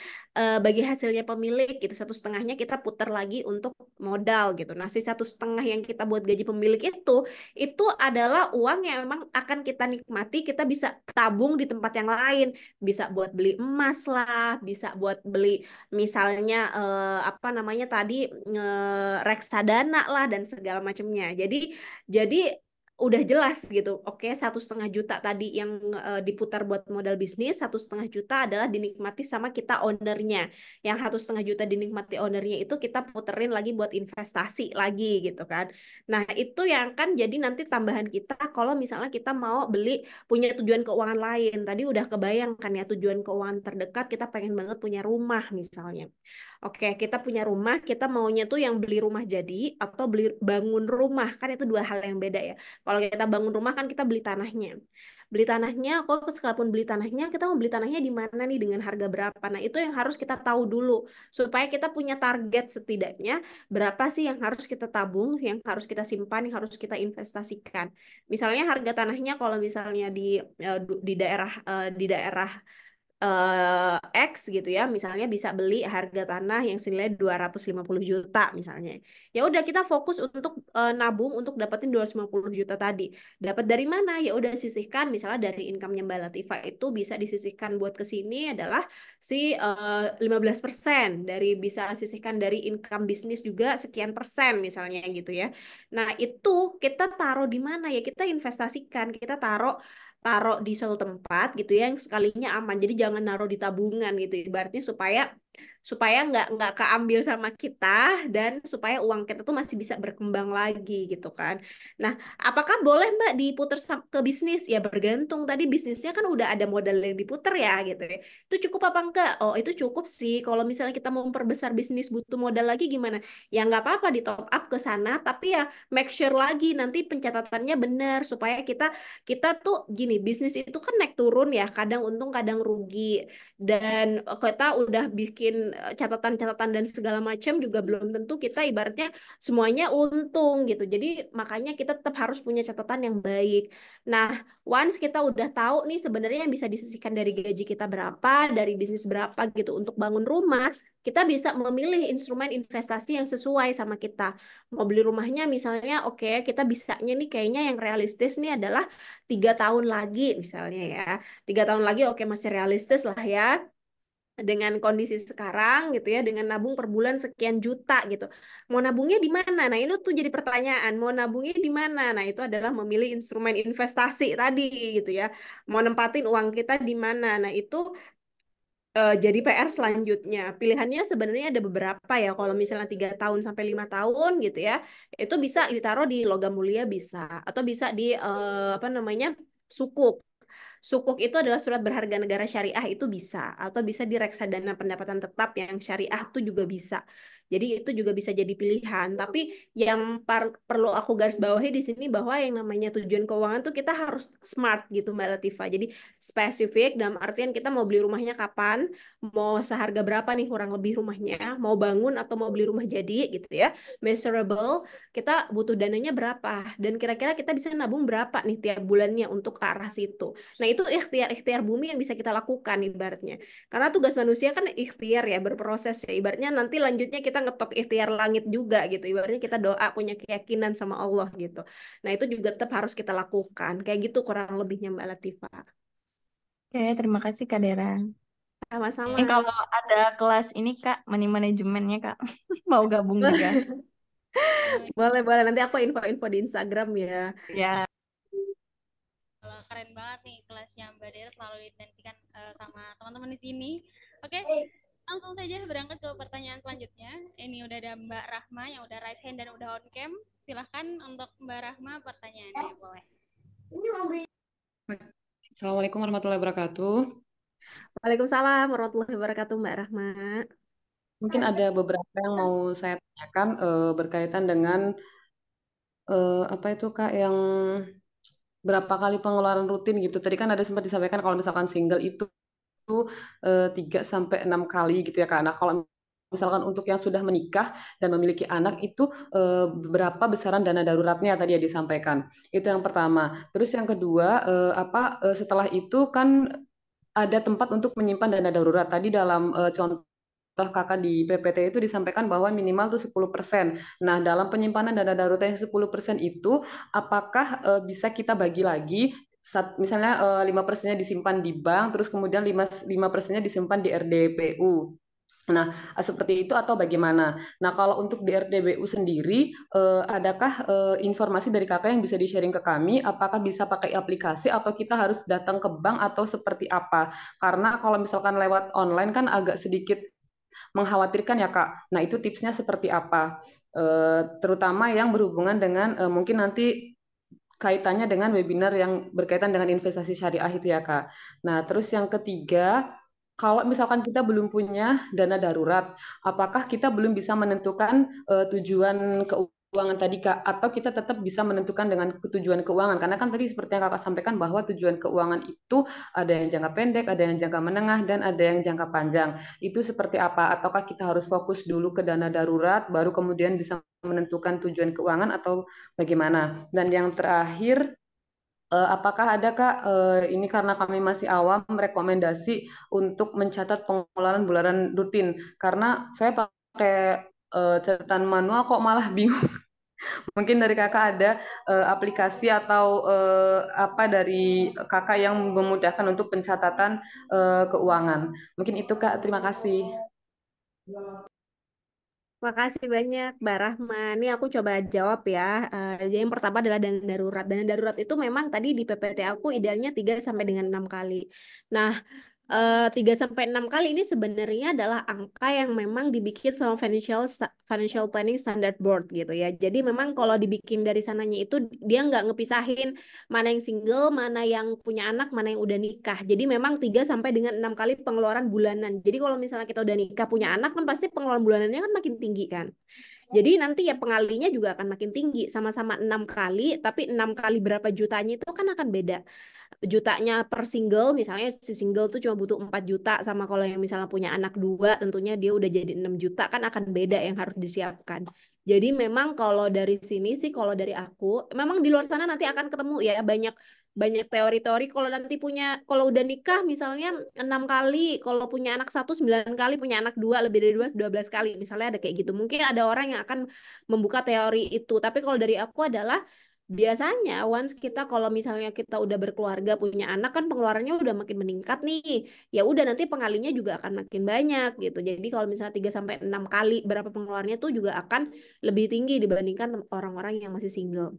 bagi hasilnya pemilik gitu. 1,5 jutanya kita putar lagi untuk modal gitu. Nah, si 1,5 juta yang kita buat gaji pemilik itu adalah uang yang memang akan kita nikmati, kita bisa tabung di tempat yang lain, bisa buat beli emas lah, bisa buat beli misalnya apa namanya tadi reksadana lah dan segala macamnya. Jadi udah jelas gitu. Oke, 1,5 juta tadi yang diputar buat modal bisnis, 1,5 juta adalah dinikmati sama kita ownernya. Yang 1,5 juta dinikmati ownernya itu kita puterin lagi buat investasi lagi gitu kan. Nah, itu yang kan jadi nanti tambahan kita kalau misalnya kita mau beli punya tujuan keuangan lain. Tadi udah kebayangkan ya tujuan keuangan terdekat kita pengen banget punya rumah misalnya. Oke, kita punya rumah, kita maunya tuh yang beli rumah jadi atau beli bangun rumah, kan itu dua hal yang beda ya. Kalau kita bangun rumah kan kita beli tanahnya. Beli tanahnya, kalau sekalipun beli tanahnya, kita mau beli tanahnya di mana nih dengan harga berapa. Nah, itu yang harus kita tahu dulu supaya kita punya target setidaknya berapa sih yang harus kita tabung, yang harus kita simpan, yang harus kita investasikan. Misalnya harga tanahnya kalau misalnya di daerah X gitu ya, misalnya bisa beli harga tanah yang senilai 250 juta misalnya. Ya udah kita fokus untuk nabung untuk dapetin 250 juta tadi. Dapat dari mana? Ya udah sisihkan misalnya dari income-nya Mbak Latifah itu bisa disisihkan buat ke sini adalah si 15%, dari bisa sisihkan dari income bisnis juga sekian persen misalnya gitu ya. Nah, itu kita taruh di mana ya? Kita investasikan, kita taruh taruh di suatu tempat gitu ya yang sekalinya aman. Jadi jangan naruh di tabungan gitu ibaratnya supaya supaya nggak keambil sama kita dan supaya uang kita tuh masih bisa berkembang lagi gitu kan. Nah, apakah boleh Mbak diputar ke bisnis? Ya bergantung tadi bisnisnya kan udah ada modal yang diputar ya gitu ya. Itu cukup apa enggak? Oh, itu cukup sih. Kalau misalnya kita mau memperbesar bisnis butuh modal lagi gimana? Ya nggak apa-apa di top up ke sana, tapi ya make sure lagi nanti pencatatannya benar supaya kita kita tuh gini, bisnis itu kan naik turun ya, kadang untung kadang rugi. Dan kita udah bikin catatan-catatan dan segala macam juga belum tentu kita ibaratnya semuanya untung gitu. Jadi makanya kita tetap harus punya catatan yang baik. Nah, once kita udah tahu nih sebenarnya yang bisa disisihkan dari gaji kita berapa, dari bisnis berapa gitu untuk bangun rumah, kita bisa memilih instrumen investasi yang sesuai sama kita. Mau beli rumahnya misalnya, oke, kita bisanya nih kayaknya yang realistis nih adalah 3 tahun lagi misalnya ya. 3 tahun lagi oke masih realistis lah ya dengan kondisi sekarang gitu ya, dengan nabung per bulan sekian juta gitu. Mau nabungnya di mana? Nah, itu tuh jadi pertanyaan. Mau nabungnya di mana? Nah, itu adalah memilih instrumen investasi tadi gitu ya. Mau nempatin uang kita di mana? Nah, itu jadi PR selanjutnya. Pilihannya sebenarnya ada beberapa ya. Kalau misalnya 3 tahun sampai 5 tahun gitu ya, itu bisa ditaruh di logam mulia bisa, atau bisa di apa namanya sukuk. Sukuk itu adalah surat berharga negara syariah itu bisa, atau bisa di reksadana pendapatan tetap yang syariah itu juga bisa. Jadi itu juga bisa jadi pilihan. Tapi yang perlu aku garis bawahi di sini bahwa yang namanya tujuan keuangan tuh kita harus smart gitu Mbak Latifah. Jadi spesifik dalam artian kita mau beli rumahnya kapan, mau seharga berapa nih kurang lebih rumahnya, mau bangun atau mau beli rumah jadi gitu ya. Measurable, kita butuh dananya berapa dan kira-kira kita bisa nabung berapa nih tiap bulannya untuk ke arah situ. Nah, itu ikhtiar-ikhtiar bumi yang bisa kita lakukan ibaratnya. Karena tugas manusia kan ikhtiar ya, berproses ya. Ibaratnya nanti lanjutnya kita ngetok ikhtiar langit juga gitu. Ibaratnya kita doa punya keyakinan sama Allah gitu. Nah, itu juga tetap harus kita lakukan. Kayak gitu kurang lebihnya Mbak Latifah. Oke, terima kasih Kak Dera. Sama-sama. Kalau ada kelas ini Kak, money manajemennya Kak, mau gabung juga. Boleh, boleh. Nanti aku info-info di Instagram ya. Ya. Keren banget nih kelasnya Mbak Dera, selalu dinantikan sama teman-teman di sini. Oke, langsung saja berangkat ke pertanyaan selanjutnya. Ini udah ada Mbak Rahma yang udah raise hand dan udah on cam. Silahkan untuk Mbak Rahma pertanyaannya, boleh. Assalamualaikum warahmatullahi wabarakatuh. Waalaikumsalam warahmatullahi wabarakatuh Mbak Rahma. Mungkin ada beberapa yang mau saya tanyakan berkaitan dengan apa itu Kak yang berapa kali pengeluaran rutin gitu. Tadi kan ada sempat disampaikan kalau misalkan single itu 3 sampai 6 kali gitu ya Kak. Nah, kalau misalkan untuk yang sudah menikah dan memiliki anak itu berapa besaran dana daruratnya tadi ya disampaikan. Itu yang pertama. Terus yang kedua setelah itu kan ada tempat untuk menyimpan dana darurat. Tadi dalam contoh kakak di PPT itu disampaikan bahwa minimal tuh 10%. Nah, dalam penyimpanan dana darurat yang 10% itu, apakah bisa kita bagi lagi, misalnya 5%-nya disimpan di bank, terus kemudian 5%-nya disimpan di RDPU. Nah, seperti itu atau bagaimana? Nah, kalau untuk di RDBU sendiri, adakah informasi dari kakak yang bisa di-sharing ke kami? Apakah bisa pakai aplikasi atau kita harus datang ke bank atau seperti apa? Karena kalau misalkan lewat online kan agak sedikit mengkhawatirkan ya Kak. Nah, itu tipsnya seperti apa? Terutama yang berhubungan dengan mungkin nanti kaitannya dengan webinar yang berkaitan dengan investasi syariah itu ya Kak. Nah, terus yang ketiga, kalau misalkan kita belum punya dana darurat, apakah kita belum bisa menentukan tujuan keuangan tadi Kak, atau kita tetap bisa menentukan dengan tujuan keuangan? Karena kan tadi seperti yang Kakak sampaikan bahwa tujuan keuangan itu ada yang jangka pendek, ada yang jangka menengah, dan ada yang jangka panjang. Itu seperti apa? Ataukah kita harus fokus dulu ke dana darurat, baru kemudian bisa menentukan tujuan keuangan atau bagaimana? Dan yang terakhir, apakah ada Kak, ini karena kami masih awam, rekomendasi untuk mencatat pengeluaran bulanan rutin? Karena saya pakai catatan manual kok malah bingung. Mungkin dari Kakak ada aplikasi atau apa dari Kakak yang memudahkan untuk pencatatan keuangan. Mungkin itu Kak, terima kasih. Makasih banyak, Mbak Rahma. Ini aku coba jawab ya. Jadi yang pertama adalah dana darurat. Dana darurat itu memang tadi di PPT aku idealnya 3 sampai dengan 6 kali. Nah, 3 sampai 6 kali ini sebenarnya adalah angka yang memang dibikin sama Financial Planning Standard Board gitu ya. Jadi memang kalau dibikin dari sananya itu dia nggak ngepisahin mana yang single, mana yang punya anak, mana yang udah nikah. Jadi memang 3 sampai dengan 6 kali pengeluaran bulanan. Jadi kalau misalnya kita udah nikah punya anak kan pasti pengeluaran bulanannya kan makin tinggi kan. Jadi nanti ya pengalinya juga akan makin tinggi. Sama-sama 6 kali, tapi 6 kali berapa jutanya itu kan akan beda. Jutanya per single, misalnya si single tuh cuma butuh 4 juta, sama kalau yang misalnya punya anak 2, tentunya dia udah jadi 6 juta, kan akan beda yang harus disiapkan. Jadi memang kalau dari sini sih, kalau dari aku, memang di luar sana nanti akan ketemu ya banyak banyak teori-teori. Kalau nanti punya, kalau udah nikah misalnya 6 kali, kalau punya anak 1 9 kali, punya anak 2 lebih dari 2 12 kali, misalnya ada kayak gitu. Mungkin ada orang yang akan membuka teori itu, tapi kalau dari aku adalah biasanya once kita kalau misalnya kita udah berkeluarga punya anak kan pengeluarannya udah makin meningkat nih. Ya udah nanti pengalinya juga akan makin banyak gitu. Jadi kalau misalnya 3 sampai 6 kali berapa pengeluarannya tuh juga akan lebih tinggi dibandingkan orang-orang yang masih single.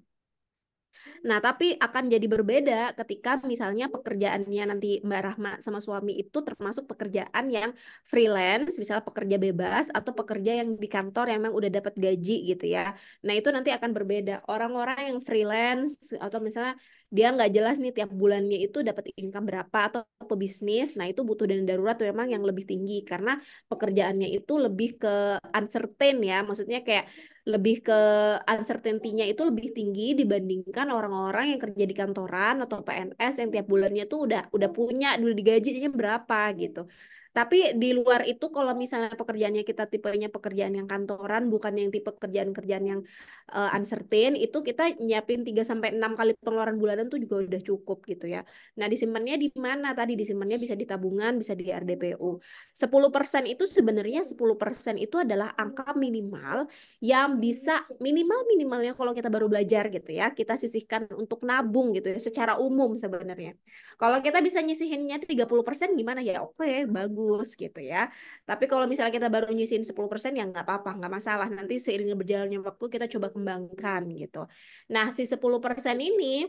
Nah, tapi akan jadi berbeda ketika misalnya pekerjaannya nanti Mbak Rahma sama suami itu termasuk pekerjaan yang freelance, misalnya pekerja bebas atau pekerja yang di kantor yang memang udah dapat gaji gitu ya. Nah, itu nanti akan berbeda. Orang-orang yang freelance atau misalnya dia nggak jelas nih tiap bulannya itu dapat income berapa atau pebisnis, nah itu butuh dana darurat memang yang lebih tinggi karena pekerjaannya itu lebih ke uncertain ya, maksudnya kayak lebih ke uncertainty-nya itu lebih tinggi dibandingkan orang-orang yang kerja di kantoran atau PNS yang tiap bulannya tuh udah punya, udah digajinya berapa gitu. Tapi di luar itu kalau misalnya pekerjaannya kita tipenya pekerjaan yang kantoran, bukan yang tipe kerjaan-kerjaan yang uncertain, itu kita nyiapin 3 sampai 6 kali pengeluaran bulanan tuh juga udah cukup gitu ya. Nah, disimpannya di mana? Tadi disimpannya bisa di tabungan, bisa di RDPU. 10% itu sebenarnya 10% itu adalah angka minimal yang bisa minimalnya kalau kita baru belajar gitu ya, kita sisihkan untuk nabung gitu ya secara umum sebenarnya. Kalau kita bisa nyisihinnya 30% gimana ya? Oke, bagus gitu ya. Tapi kalau misalnya kita baru nyisihin 10% ya nggak apa-apa, nggak masalah. Nanti seiring berjalannya waktu kita coba kembangkan gitu. Nah, si 10% ini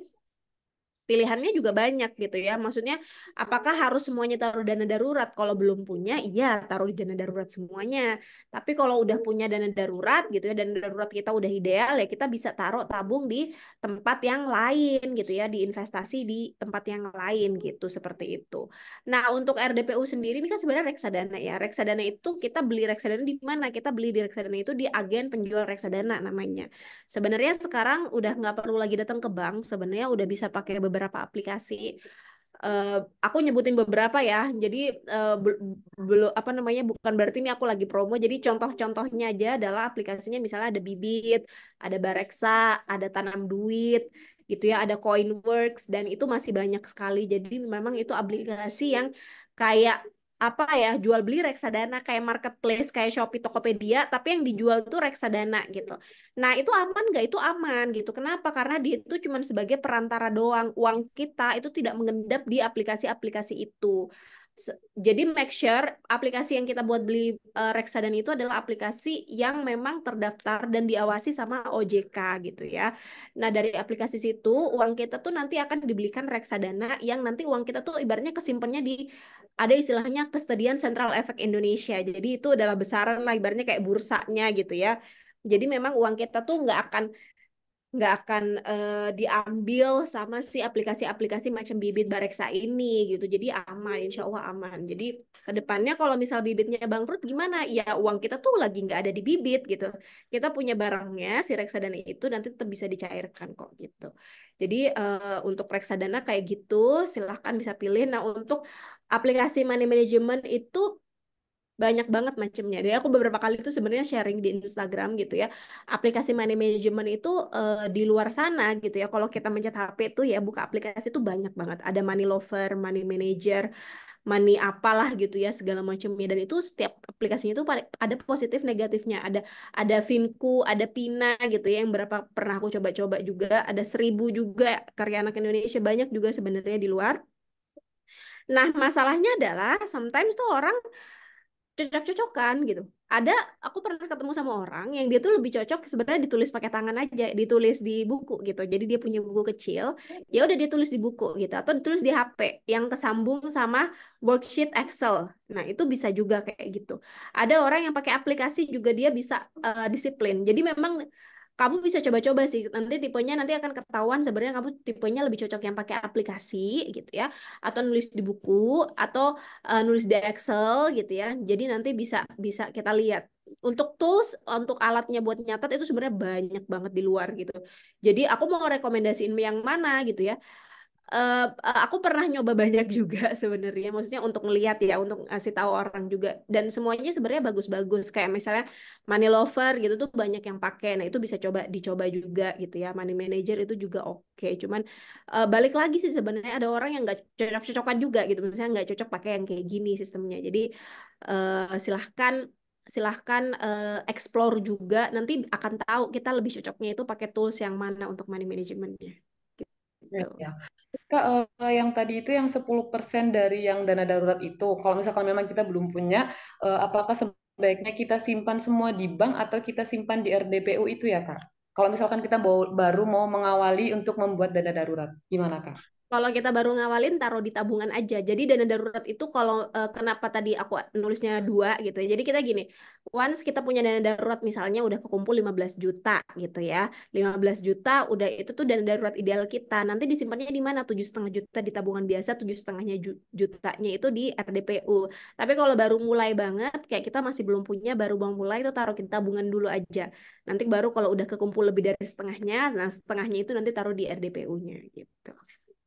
pilihannya juga banyak gitu ya. Maksudnya apakah harus semuanya taruh dana darurat? Kalau belum punya, iya taruh di dana darurat semuanya. Tapi kalau udah punya dana darurat gitu ya, dana darurat kita udah ideal ya kita bisa taruh tabung di tempat yang lain gitu ya, diinvestasi di tempat yang lain gitu seperti itu. Nah, untuk RDPU sendiri ini kan sebenarnya reksadana ya. Reksadana itu kita beli reksadana di mana? Kita beli di reksadana itu di agen penjual reksadana namanya. Sebenarnya sekarang udah nggak perlu lagi datang ke bank, sebenarnya udah bisa pakai beberapa aplikasi. Aku nyebutin beberapa ya, jadi belum apa namanya bukan berarti ini aku lagi promo. Jadi contoh-contohnya aja adalah aplikasinya misalnya ada Bibit, ada Bareksa, ada Tanam Duit, gitu ya, ada Coinworks dan itu masih banyak sekali. Jadi memang itu aplikasi yang kayak apa ya jual beli reksadana kayak marketplace kayak Shopee Tokopedia tapi yang dijual tuh reksadana gitu. Nah, itu aman nggak? Itu aman gitu. Kenapa? Karena dia itu cuma sebagai perantara doang. Uang kita itu tidak mengendap di aplikasi-aplikasi itu. Jadi make sure aplikasi yang kita buat beli reksadana itu adalah aplikasi yang memang terdaftar dan diawasi sama OJK gitu ya. Nah, dari aplikasi situ uang kita tuh nanti akan dibelikan reksadana yang nanti uang kita tuh ibaratnya kesimpannya di ada istilahnya Custodian Central Efek Indonesia. Jadi itu adalah besaran lah ibaratnya kayak bursanya gitu ya. Jadi memang uang kita tuh nggak akan diambil sama si aplikasi-aplikasi macam bibit Bareksa ini gitu. Jadi aman, insya Allah aman. Jadi kedepannya kalau misal bibitnya bangkrut gimana? Ya uang kita tuh lagi nggak ada di bibit gitu. Kita punya barangnya si reksadana itu nanti tetap bisa dicairkan kok gitu. Jadi untuk reksadana kayak gitu silahkan bisa pilih. Nah untuk aplikasi money management itu banyak banget macamnya. Jadi aku beberapa kali itu sebenarnya sharing di Instagram gitu ya. Aplikasi money management itu di luar sana gitu ya. Kalau kita mencet HP itu ya buka aplikasi itu banyak banget. Ada Money Lover, Money Manager, Money apalah gitu ya segala macamnya. Dan itu setiap aplikasinya itu ada positif negatifnya. Ada Finku, ada Pina gitu ya yang berapa pernah aku coba-coba juga. Ada 1000 juga karya anak Indonesia banyak juga sebenarnya di luar. Nah, masalahnya adalah sometimes tuh orang cocok-cocokan gitu. Ada, aku pernah ketemu sama orang yang dia tuh lebih cocok sebenarnya ditulis pakai tangan aja, ditulis di buku gitu. Jadi dia punya buku kecil, ya udah ditulis di buku gitu, atau ditulis di HP yang kesambung sama worksheet Excel. Nah itu bisa juga kayak gitu. Ada orang yang pakai aplikasi juga dia bisa disiplin. Jadi memang kamu bisa coba-coba sih. Nanti tipenya nanti akan ketahuan sebenarnya kamu tipenya lebih cocok yang pakai aplikasi gitu ya, atau nulis di buku, atau nulis di Excel gitu ya. Jadi nanti bisa bisa kita lihat. Untuk tools, untuk alatnya buat nyatat itu sebenarnya banyak banget di luar gitu. Jadi aku mau rekomendasiin yang mana gitu ya. Aku pernah nyoba banyak juga sebenarnya, maksudnya untuk ngelihat ya, untuk ngasih tahu orang juga, dan semuanya sebenarnya bagus-bagus. Kayak misalnya Money Lover gitu tuh banyak yang pakai, nah itu bisa dicoba juga gitu ya. Money Manager itu juga oke, cuman balik lagi sih sebenarnya ada orang yang nggak cocok-cocokan juga gitu, misalnya nggak cocok pakai yang kayak gini sistemnya. Jadi silahkan silahkan explore juga, nanti akan tahu kita lebih cocoknya itu pakai tools yang mana untuk money managementnya Ya, gitu. ya. Kak, yang tadi itu yang 10% dari yang dana darurat itu, kalau misalkan memang kita belum punya, apakah sebaiknya kita simpan semua di bank atau kita simpan di RDPU itu ya, Kak? Kalau misalkan kita baru mau mengawali untuk membuat dana darurat, gimana, Kak? Kalau kita baru ngawalin taruh di tabungan aja. Jadi dana darurat itu kalau kenapa tadi aku nulisnya 2 gitu ya. Jadi kita gini, once kita punya dana darurat misalnya udah kekumpul 15 juta gitu ya. 15 juta udah itu tuh dana darurat ideal kita. Nanti disimpannya di mana? 7,5 juta di tabungan biasa, 7,5 jutanya itu di RDPU. Tapi kalau baru mulai banget kayak kita masih belum punya, baru mau mulai itu taruh di tabungan dulu aja. Nanti baru kalau udah kekumpul lebih dari setengahnya, nah setengahnya itu nanti taruh di RDPU-nya gitu.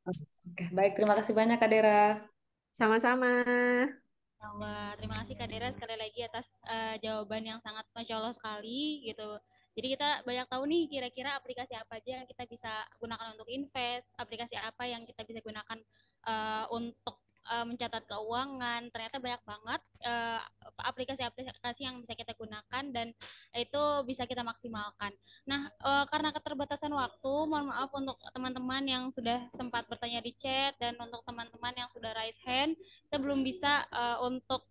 Oke, baik. Terima kasih banyak, Kak Dera. Sama-sama. Allah. Terima kasih Kak Dera sekali lagi atas jawaban yang sangat Masya Allah sekali gitu. Jadi kita banyak tahu nih kira-kira aplikasi apa aja yang kita bisa gunakan untuk invest, aplikasi apa yang kita bisa gunakan untuk mencatat keuangan. Ternyata banyak banget aplikasi-aplikasi yang bisa kita gunakan dan itu bisa kita maksimalkan. Nah, karena keterbatasan waktu, mohon maaf untuk teman-teman yang sudah sempat bertanya di chat dan untuk teman-teman yang sudah raise hand, kita belum bisa untuk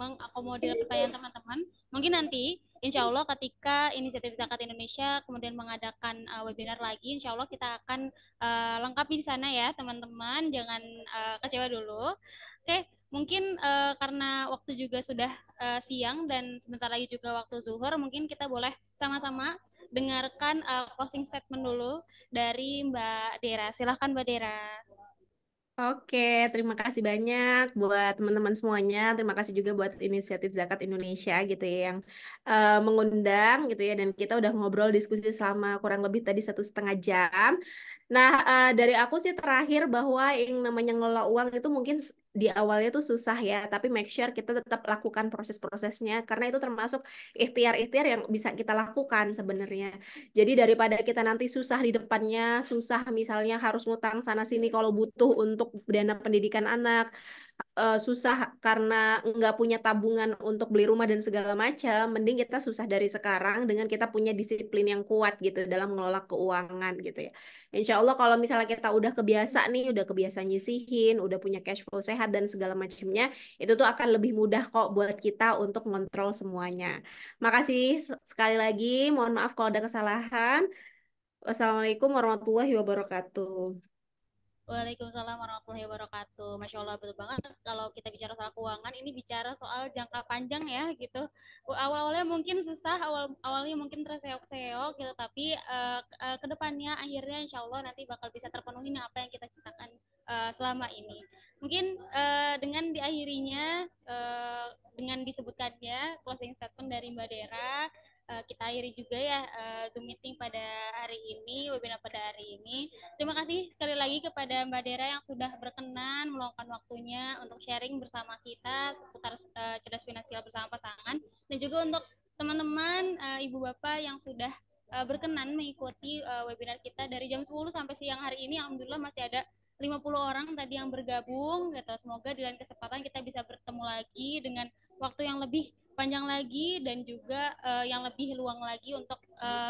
mengakomodir pertanyaan teman-teman. Mungkin nanti, insya Allah ketika Inisiatif Zakat Indonesia kemudian mengadakan webinar lagi, insya Allah kita akan lengkapi di sana ya teman-teman. Jangan kecewa dulu. Oke, mungkin karena waktu juga sudah siang dan sebentar lagi juga waktu zuhur, mungkin kita boleh sama-sama dengarkan closing statement dulu dari Mbak Dera. Silahkan Mbak Dera. Oke, terima kasih banyak buat teman-teman semuanya. Terima kasih juga buat Inisiatif Zakat Indonesia gitu ya yang mengundang gitu ya. Dan kita udah ngobrol diskusi selama kurang lebih tadi 1,5 jam. Nah, dari aku sih terakhir bahwa yang namanya ngelola uang itu mungkin di awalnya tuh susah ya. Tapi make sure kita tetap lakukan proses-prosesnya. Karena itu termasuk ikhtiar-ikhtiar yang bisa kita lakukan sebenarnya. Jadi daripada kita nanti susah di depannya, susah misalnya harus ngutang sana sini kalau butuh untuk dana pendidikan anak, susah karena nggak punya tabungan untuk beli rumah dan segala macam, mending kita susah dari sekarang dengan kita punya disiplin yang kuat gitu dalam mengelola keuangan gitu ya. Insya Allah kalau misalnya kita udah kebiasa nih, udah kebiasa nyisihin, udah punya cash flow sehat dan segala macamnya, itu tuh akan lebih mudah kok buat kita untuk ngontrol semuanya. Makasih sekali lagi, mohon maaf kalau ada kesalahan. Wassalamualaikum warahmatullahi wabarakatuh. Waalaikumsalam warahmatullahi wabarakatuh. Masya Allah, betul banget. Kalau kita bicara soal keuangan, ini bicara soal jangka panjang ya, gitu. Awal-awalnya mungkin susah, awalnya mungkin terseok-seok gitu, tapi ke depannya akhirnya insya Allah nanti bakal bisa terpenuhi nih apa yang kita ciptakan selama ini. Mungkin dengan diakhirinya, dengan disebutkannya closing statement dari Mbak Dera, kita akhiri juga ya Zoom meeting pada hari ini, webinar pada hari ini. Terima kasih sekali lagi kepada Mbak Dera yang sudah berkenan meluangkan waktunya untuk sharing bersama kita seputar cerdas finansial bersama pasangan, dan juga untuk teman-teman ibu bapak yang sudah berkenan mengikuti webinar kita dari jam 10 sampai siang hari ini. Alhamdulillah masih ada 50 orang tadi yang bergabung gitu. Semoga di lain kesempatan kita bisa bertemu lagi dengan waktu yang lebih panjang lagi dan juga yang lebih luang lagi untuk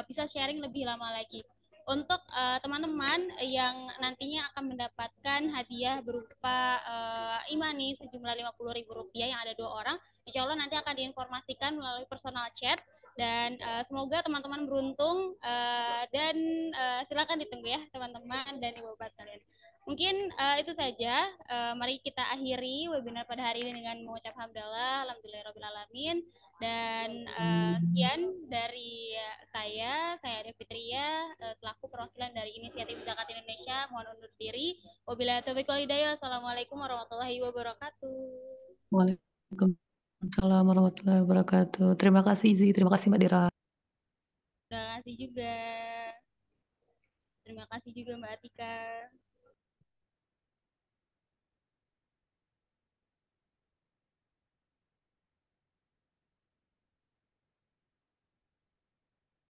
bisa sharing lebih lama lagi. Untuk teman-teman yang nantinya akan mendapatkan hadiah berupa e-money sejumlah Rp50.000 yang ada 2 orang, insya Allah nanti akan diinformasikan melalui personal chat, dan semoga teman-teman beruntung dan silakan ditunggu ya teman-teman dan ibu bapak sekalian. Mungkin itu saja. Mari kita akhiri webinar pada hari ini dengan mengucap hamdalah, alhamdulillahirobbilalamin. Dan sekian dari saya Ade Fitria, selaku perwakilan dari Inisiatif Zakat Indonesia. Mohon undur diri. Wabillahi taufiq wal hidayah. Assalamualaikum warahmatullahi wabarakatuh. Waalaikumsalam warahmatullahi wabarakatuh. Terima kasih Izi, terima kasih Mbak Dira. Terima kasih juga. Terima kasih juga Mbak Atika.